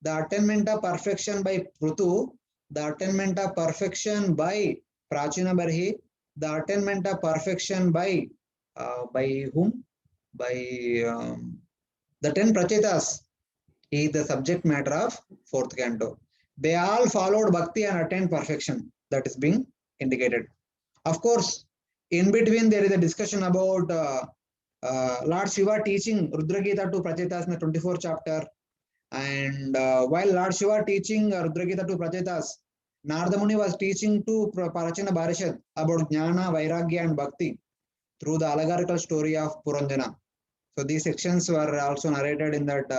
the attainment of perfection by Prutu, the attainment of perfection by Prachina Barhi, the attainment of perfection by whom? By the 10 Prachetas is the subject matter of 4th canto. They all followed bhakti and attained perfection. That is being indicated. Of course, in between there is a discussion about Lord Shiva teaching Rudra Gita to Prachetas in the 24th chapter. And while Lord Shiva teaching Rudra Gita to Prachetas, Narada Muni was teaching to Parachana Bharishad about Jnana, Vairagya and Bhakti through the allegorical story of Puranjana. So these sections were also narrated in that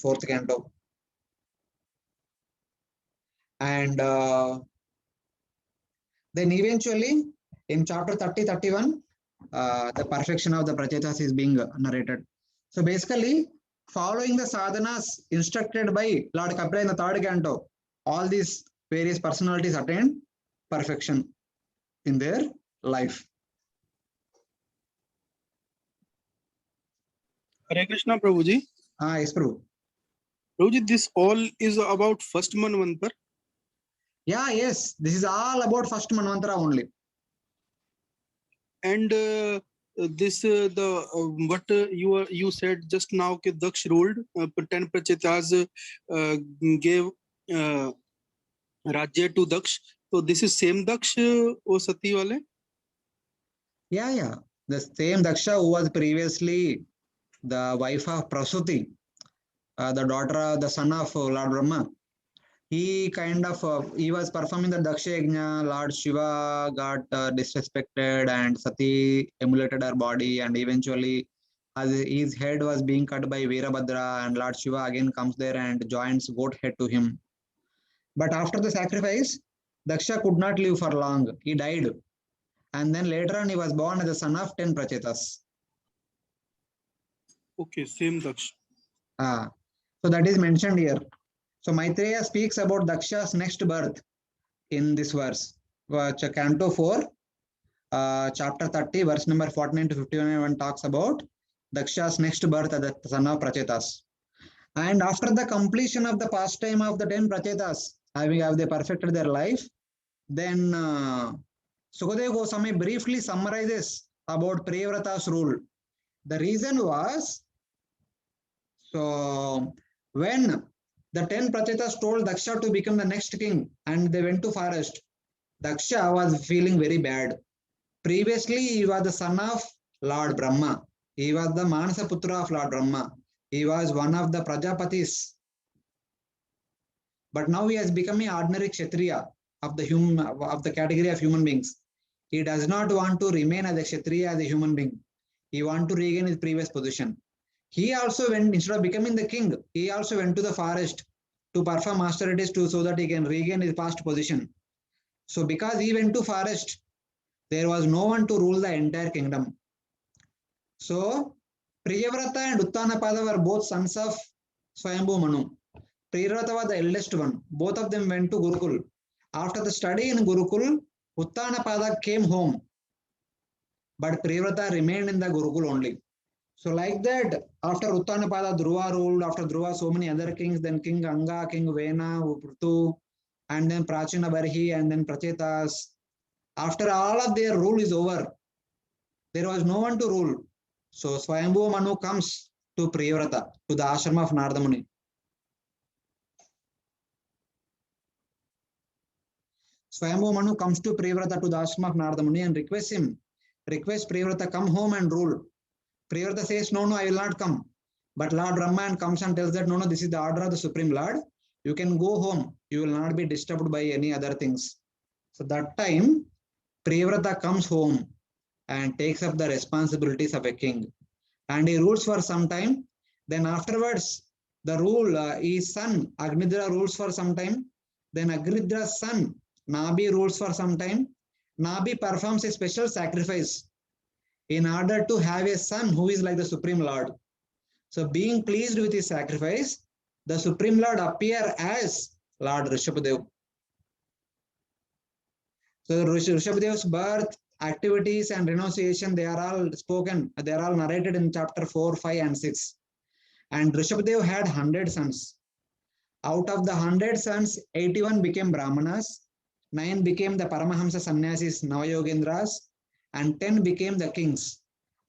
4th canto. And then eventually in chapter 30-31, the perfection of the Prachetas is being narrated. So basically, following the sadhanas instructed by Lord Kapila in the 3rd canto, all these various personalities attained perfection in their life. Hare Krishna, Prabhuji. Yes, Prabhu. Prabhuji, this all is about first Manvantar. Yeah, yes. This is all about first Manvantara only. And this what you said just now that Daksh ruled, 10 Prachetas gave Rajya to Daksh. So this is same Daksh or Sati wale? Yeah. The same Daksha who was previously the wife of Prasuti, the daughter, the son of Lord Brahma. He kind of, he was performing the Daksha Yajna. Lord Shiva got disrespected and Sati emulated her body, and eventually his head was being cut by Veerabhadra, and Lord Shiva again comes there and joins goat head to him. But after the sacrifice, Daksha could not live for long. He died. And then later on, he was born as the son of 10 Prachetas. Okay, same Daksh. So that is mentioned here. So Maitreya speaks about Daksha's next birth in this verse. Canto 4, chapter 30, verse number 49 to 51 talks about Daksha's next birth as the son of Prachetas. And after the completion of the pastime of the 10 Prachetas, have they perfected their life, then Sukadeva Goswami briefly summarizes about Priyavrata's rule. The reason was, so when the 10 Prachetas told Daksha to become the next king and they went to forest, Daksha was feeling very bad. Previously, he was the son of Lord Brahma. He was the Manasa Putra of Lord Brahma. He was one of the Prajapatis. But now he has become an ordinary Kshatriya of the category of human beings. He does not want to remain as a Kshatriya, as a human being. He wants to regain his previous position. He also went, instead of becoming the king, he also went to the forest to perform austerities so that he can regain his past position. So because he went to forest, there was no one to rule the entire kingdom. So Priyavrata and Uttanapada were both sons of Swayambhu Manu. Priyavrata was the eldest one. Both of them went to Gurukul. After the study in Gurukul, Uttanapada came home. But Priyavrata remained in the Gurukul only. So like that, after Uttanapada, Dhruva ruled, after Dhruva, so many other kings, then King Anga, King Vena, Prutu, and then Prachina Barhi, and then Prachetas. After all of their rule is over, there was no one to rule. So Swayambhu Manu comes to Priyavrata, to the ashram of Narada Muni. Swayambhu Manu comes to Priyavrata, to the ashram of Narada Muni, and requests Priyavrata, come home and rule. Priyavrata says, no, I will not come. But Lord Brahman comes and tells that, no, this is the order of the Supreme Lord. You can go home. You will not be disturbed by any other things. So that time, Priyavrata comes home and takes up the responsibilities of a king. And he rules for some time. Then afterwards, the rule, his son, Agnidra, rules for some time. Then Agnidra's son, Nabi, rules for some time. Nabi performs a special sacrifice. in order to have a son who is like the Supreme Lord. So being pleased with his sacrifice, the Supreme Lord appear as Lord Rishabhadev. So Rishabhadev's birth, activities and renunciation, they are all spoken, they are all narrated in chapter 4, 5 and 6. And Rishabhadev had 100 sons. Out of the 100 sons, 81 became Brahmanas, 9 became the Paramahamsa Sannyasis Navayogendras, and 10 became the kings.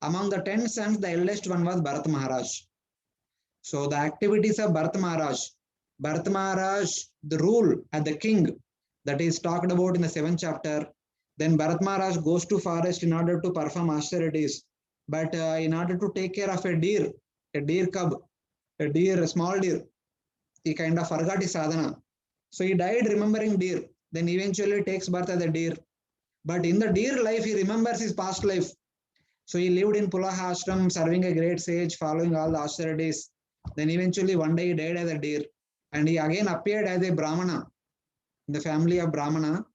Among the 10 sons, the eldest one was Bharat Maharaj. So the activities of Bharat Maharaj, the rule as the king, that is talked about in the 7th chapter. Then Bharat Maharaj goes to forest in order to perform austerities. But in order to take care of a deer cub, a small deer, he kind of forgot his sadhana. So he died remembering deer. Then eventually takes birth as a deer. But in the deer life, he remembers his past life. So he lived in Pulaha ashram, serving a great sage, following all the austerities. Then eventually one day he died as a deer. And he again appeared as a Brahmana. In the family of Brahmana,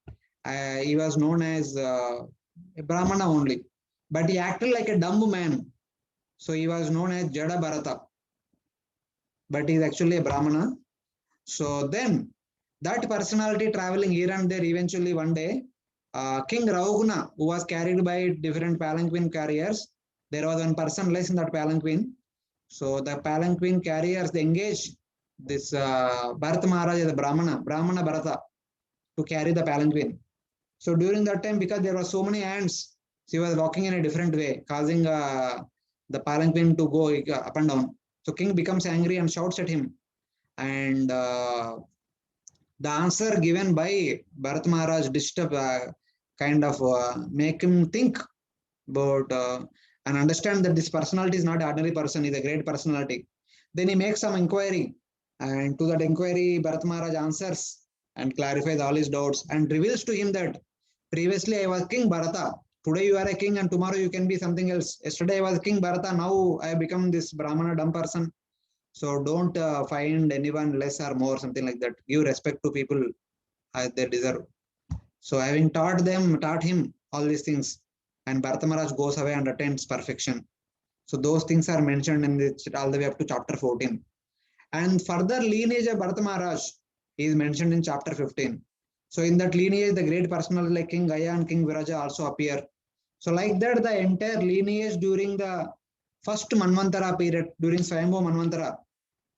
he was known as a Brahmana only. But he acted like a dumb man. So he was known as Jada Bharata. But he is actually a Brahmana. So then that personality traveling here and there, eventually one day, King Rahuguna, who was carried by different palanquin carriers, there was one person less in that palanquin. So the palanquin carriers, they engaged this Bharat Maharaj, the Brahmana Bharata, to carry the palanquin. So during that time, because there were so many ants, she was walking in a different way, causing the palanquin to go up and down. So king becomes angry and shouts at him. And the answer given by Bharat Maharaj disturb, kind of make him think about and understand that this personality is not an ordinary person, is a great personality. Then he makes some inquiry, and to that inquiry, Bharat Maharaj answers and clarifies all his doubts and reveals to him that previously I was King Bharata. Today you are a king and tomorrow you can be something else. Yesterday I was King Bharata, now I have become this Brahmana dumb person. So don't find anyone less or more, something like that. Give respect to people as they deserve. So having taught him all these things, and Bharata Maharaj goes away and attains perfection. So those things are mentioned in this all the way up to chapter 14. And further lineage of Bharata Maharaj is mentioned in chapter 15. So in that lineage, the great personalities like King Gaya and King Viraja also appear. So like that, the entire lineage during the first Manvantara period, during Swayambhu Manvantara,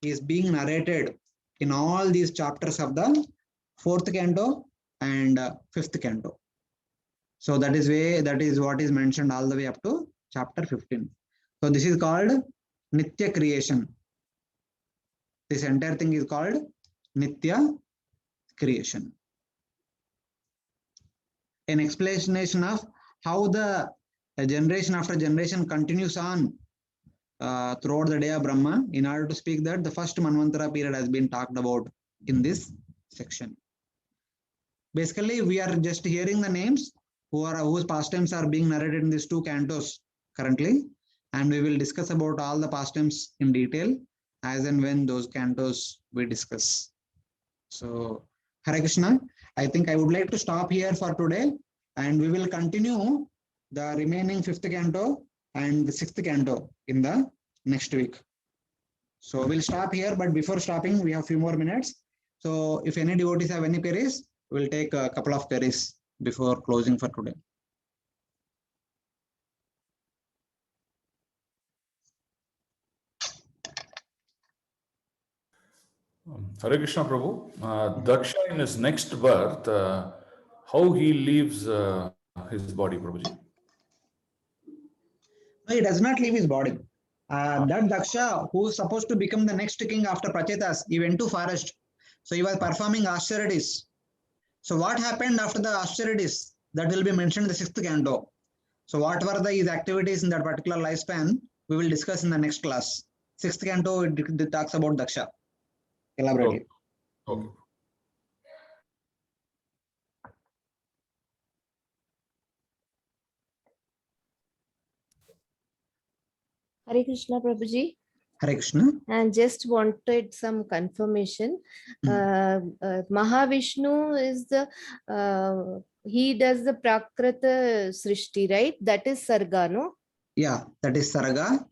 is being narrated in all these chapters of the 4th canto and 5th canto. So that is what is mentioned all the way up to chapter 15. So this is called Nitya creation. This entire thing is called Nitya creation. An explanation of how the generation after generation continues on throughout the day of Brahma. In order to speak that, the first Manvantara period has been talked about in this section. Basically, we are just hearing the names whose pastimes are being narrated in these 2 cantos currently, and we will discuss about all the pastimes in detail as and when those cantos we discuss. So, Hare Krishna, I think I would like to stop here for today, and we will continue the remaining 5th canto and the 6th canto in the next week. So we'll stop here, but before stopping, we have a few more minutes. So if any devotees have any queries, we'll take a couple of queries before closing for today. Hare Krishna Prabhu, Daksha in his next birth, how he leaves his body, Prabhuji? No, he does not leave his body. That Daksha, who is supposed to become the next king after Prachetas, he went to forest. So he was performing austerities. So what happened after the austerities? That will be mentioned in the 6th canto. So what were his activities in that particular lifespan? We will discuss in the next class. 6th canto, it talks about Daksha. Elaborately. Okay. Hare Krishna, Prabhuji. Hare Krishna. And just wanted some confirmation. Mahavishnu is the, he does the Prakrita Srishti, right? That is Sarga, no? Yeah, that is Saraga.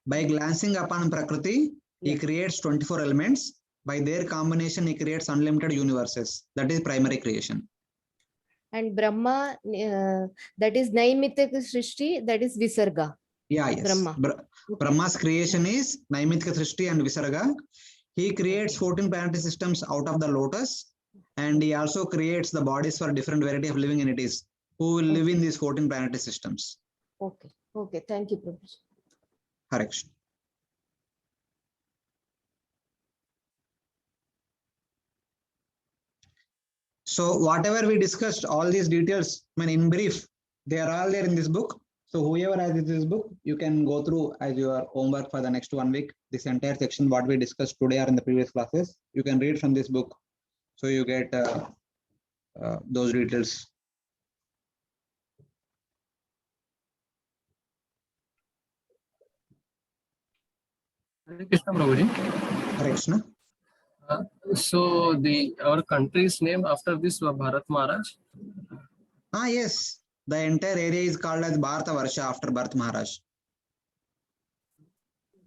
By glancing upon Prakriti, he Yeah. creates 24 elements. By their combination, he creates unlimited universes. That is primary creation. And Brahma, that is Naimitika Srishti, that is Visarga. Yeah, yes. Brahma. Okay. Brahma's creation is Naimitika Srishti and Visarga. He creates Okay. 14 planetary systems out of the lotus, and he also creates the bodies for different variety of living entities who will live in these 14 planetary systems. Okay. Okay. Thank you, Prabhuji. Correction. So whatever we discussed, all these details, I mean, in brief, they are all there in this book. So whoever has this book, you can go through as your homework for the next 1 week. This entire section, what we discussed today or in the previous classes, you can read from this book. So you get those details. Hare Krishna, Prabhuji. Correction. So our country's name after this Bharat Maharaj. Ah, yes. The entire area is called as Bharata Varsha after Bharat Maharaj.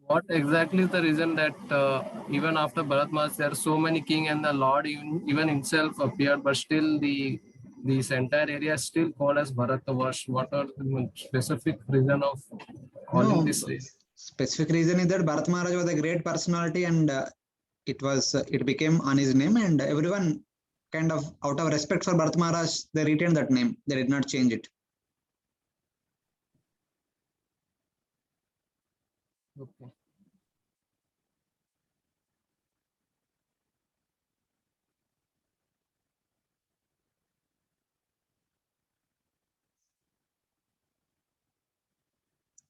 What exactly is the reason that even after Bharat Maharaj there are so many king and the Lord even himself appeared, but still this entire area is still called as Bharatavarsha? What are the specific reason of calling No, this? specific reason is that Bharat Maharaj was a great personality, and it became on his name, and everyone kind of out of respect for Bharat Maharaj, they retained that name. They did not change it. Okay.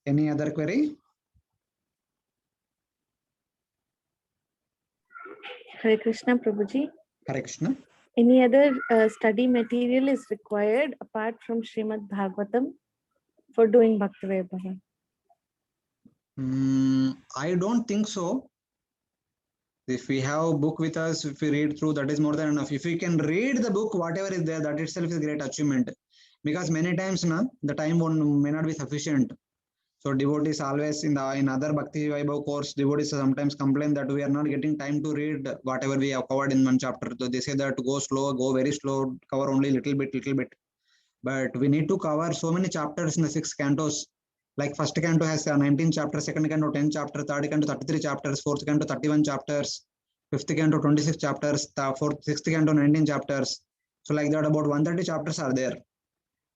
Any other query? Hare Krishna, Prabhuji. Hare Krishna. Any other study material is required apart from Srimad Bhagavatam for doing Bhakti Vaibhava? I don't think so. If we have a book with us, if we read through, that is more than enough. If we can read the book, whatever is there, that itself is a great achievement. Because many times the time may not be sufficient. So devotees always in other Bhakti Vaibhav course, devotees sometimes complain that we are not getting time to read whatever we have covered in one chapter. So they say that go slow, go very slow, cover only little bit. But we need to cover so many chapters in the 6 cantos. Like first canto has 19 chapters, second canto 10 chapters, third canto 33 chapters, fourth canto 31 chapters, fifth canto 26 chapters, sixth canto 19 chapters. So like that, about 130 chapters are there.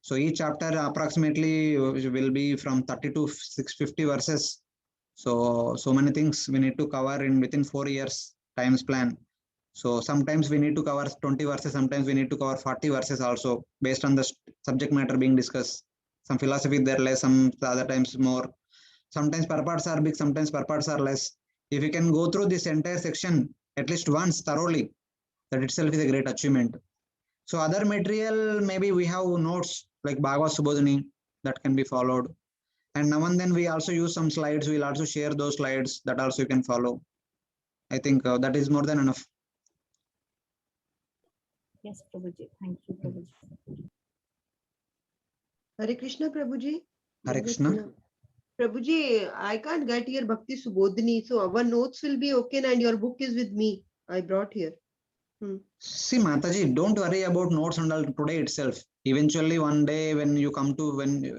So each chapter approximately will be from 30 to 650 verses. So many things we need to cover within 4 years time span. So sometimes we need to cover 20 verses, sometimes we need to cover 40 verses also based on the subject matter being discussed. Some philosophy there less, some other times more. Sometimes per parts are big, sometimes per parts are less. If you can go through this entire section at least once thoroughly, that itself is a great achievement. So other material, maybe we have notes like Bhagavad Subodhini that can be followed. And now and then we also use some slides. We'll also share those slides that also you can follow. I think that is more than enough. Yes, Prabhuji. Thank you, Prabhuji. Hare Krishna, Prabhuji. Hare Krishna. Prabhuji, I can't get your Bhakti Subodhini, so our notes will be okay, and your book is with me. I brought here. See, Mataji, don't worry about notes and all today itself. Eventually, one day when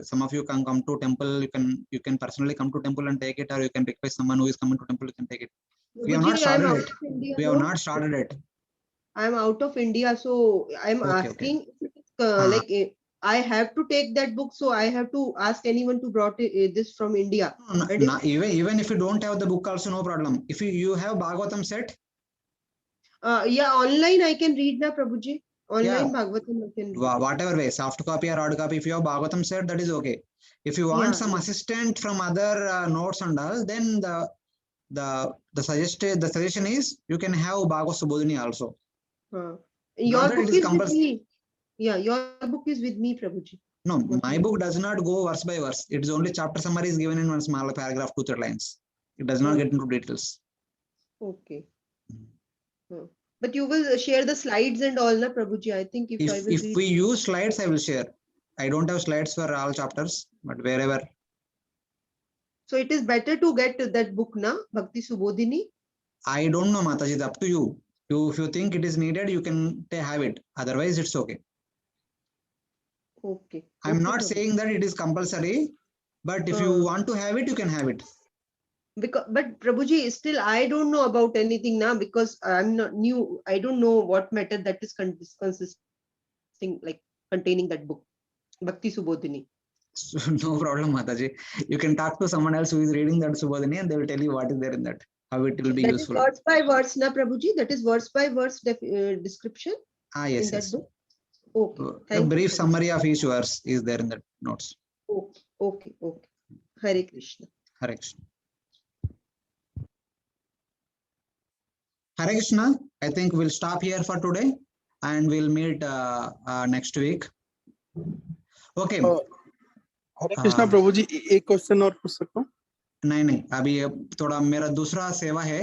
some of you can come to temple, you can personally come to temple and take it, or you can request someone who is coming to temple, you can take it. We have not started it. We have not started it. I am out of India, so I am asking, like I have to take that book, so I have to ask anyone to brought this from India. No, even if you don't have the book, also no problem. If you have Bhagavatam set. Yeah, online I can read na Prabhuji. Online Yeah. Bhagavatam I can read. Whatever way, soft copy or hard copy, if you have Bhagavatam set, that is okay. If you want some assistant from other notes and all, then the suggestion is you can have Bhagavad Subodhini also. Your book is with me. Yeah, your book is with me, Prabhuji. No, my book does not go verse by verse. It is only chapter summary is given in one small paragraph, 2-3 lines. It does not get into details. Okay. But you will share the slides and all, na Prabhuji? I think if we use slides, I will share. I don't have slides for all chapters, but wherever. So it is better to get that book, na, Bhakti Subodhini. I don't know, Mataji. It's up to you. If you think it is needed, you can have it. Otherwise, it's okay. Okay. I'm Okay, not Prabhuji. saying that it is compulsory, but if you want to have it, you can have it. Because, but Prabhuji, still I don't know about anything now because I'm not new. I don't know what matter that is consisting, like containing that book, Bhakti Subodhini. So, no problem, Mataji. You can talk to someone else who is reading that Subodhini and they will tell you what is there in that, how it will be That useful. is words by words, na Prabhuji? That is words by words description Ah, yes, in that yes. book? Okay. A Thank you, brief Prabhuji. summary of each verse is there in the notes. Okay. Okay. Okay. Hare Krishna. Hare Krishna. Hare Krishna. I think we'll stop here for today and we'll meet next week. Okay. हरे कृष्णा प्रभु जी, एक question और पूछ सकता हूँ? नहीं, अभी थोड़ा मेरा दूसरा सेवा है,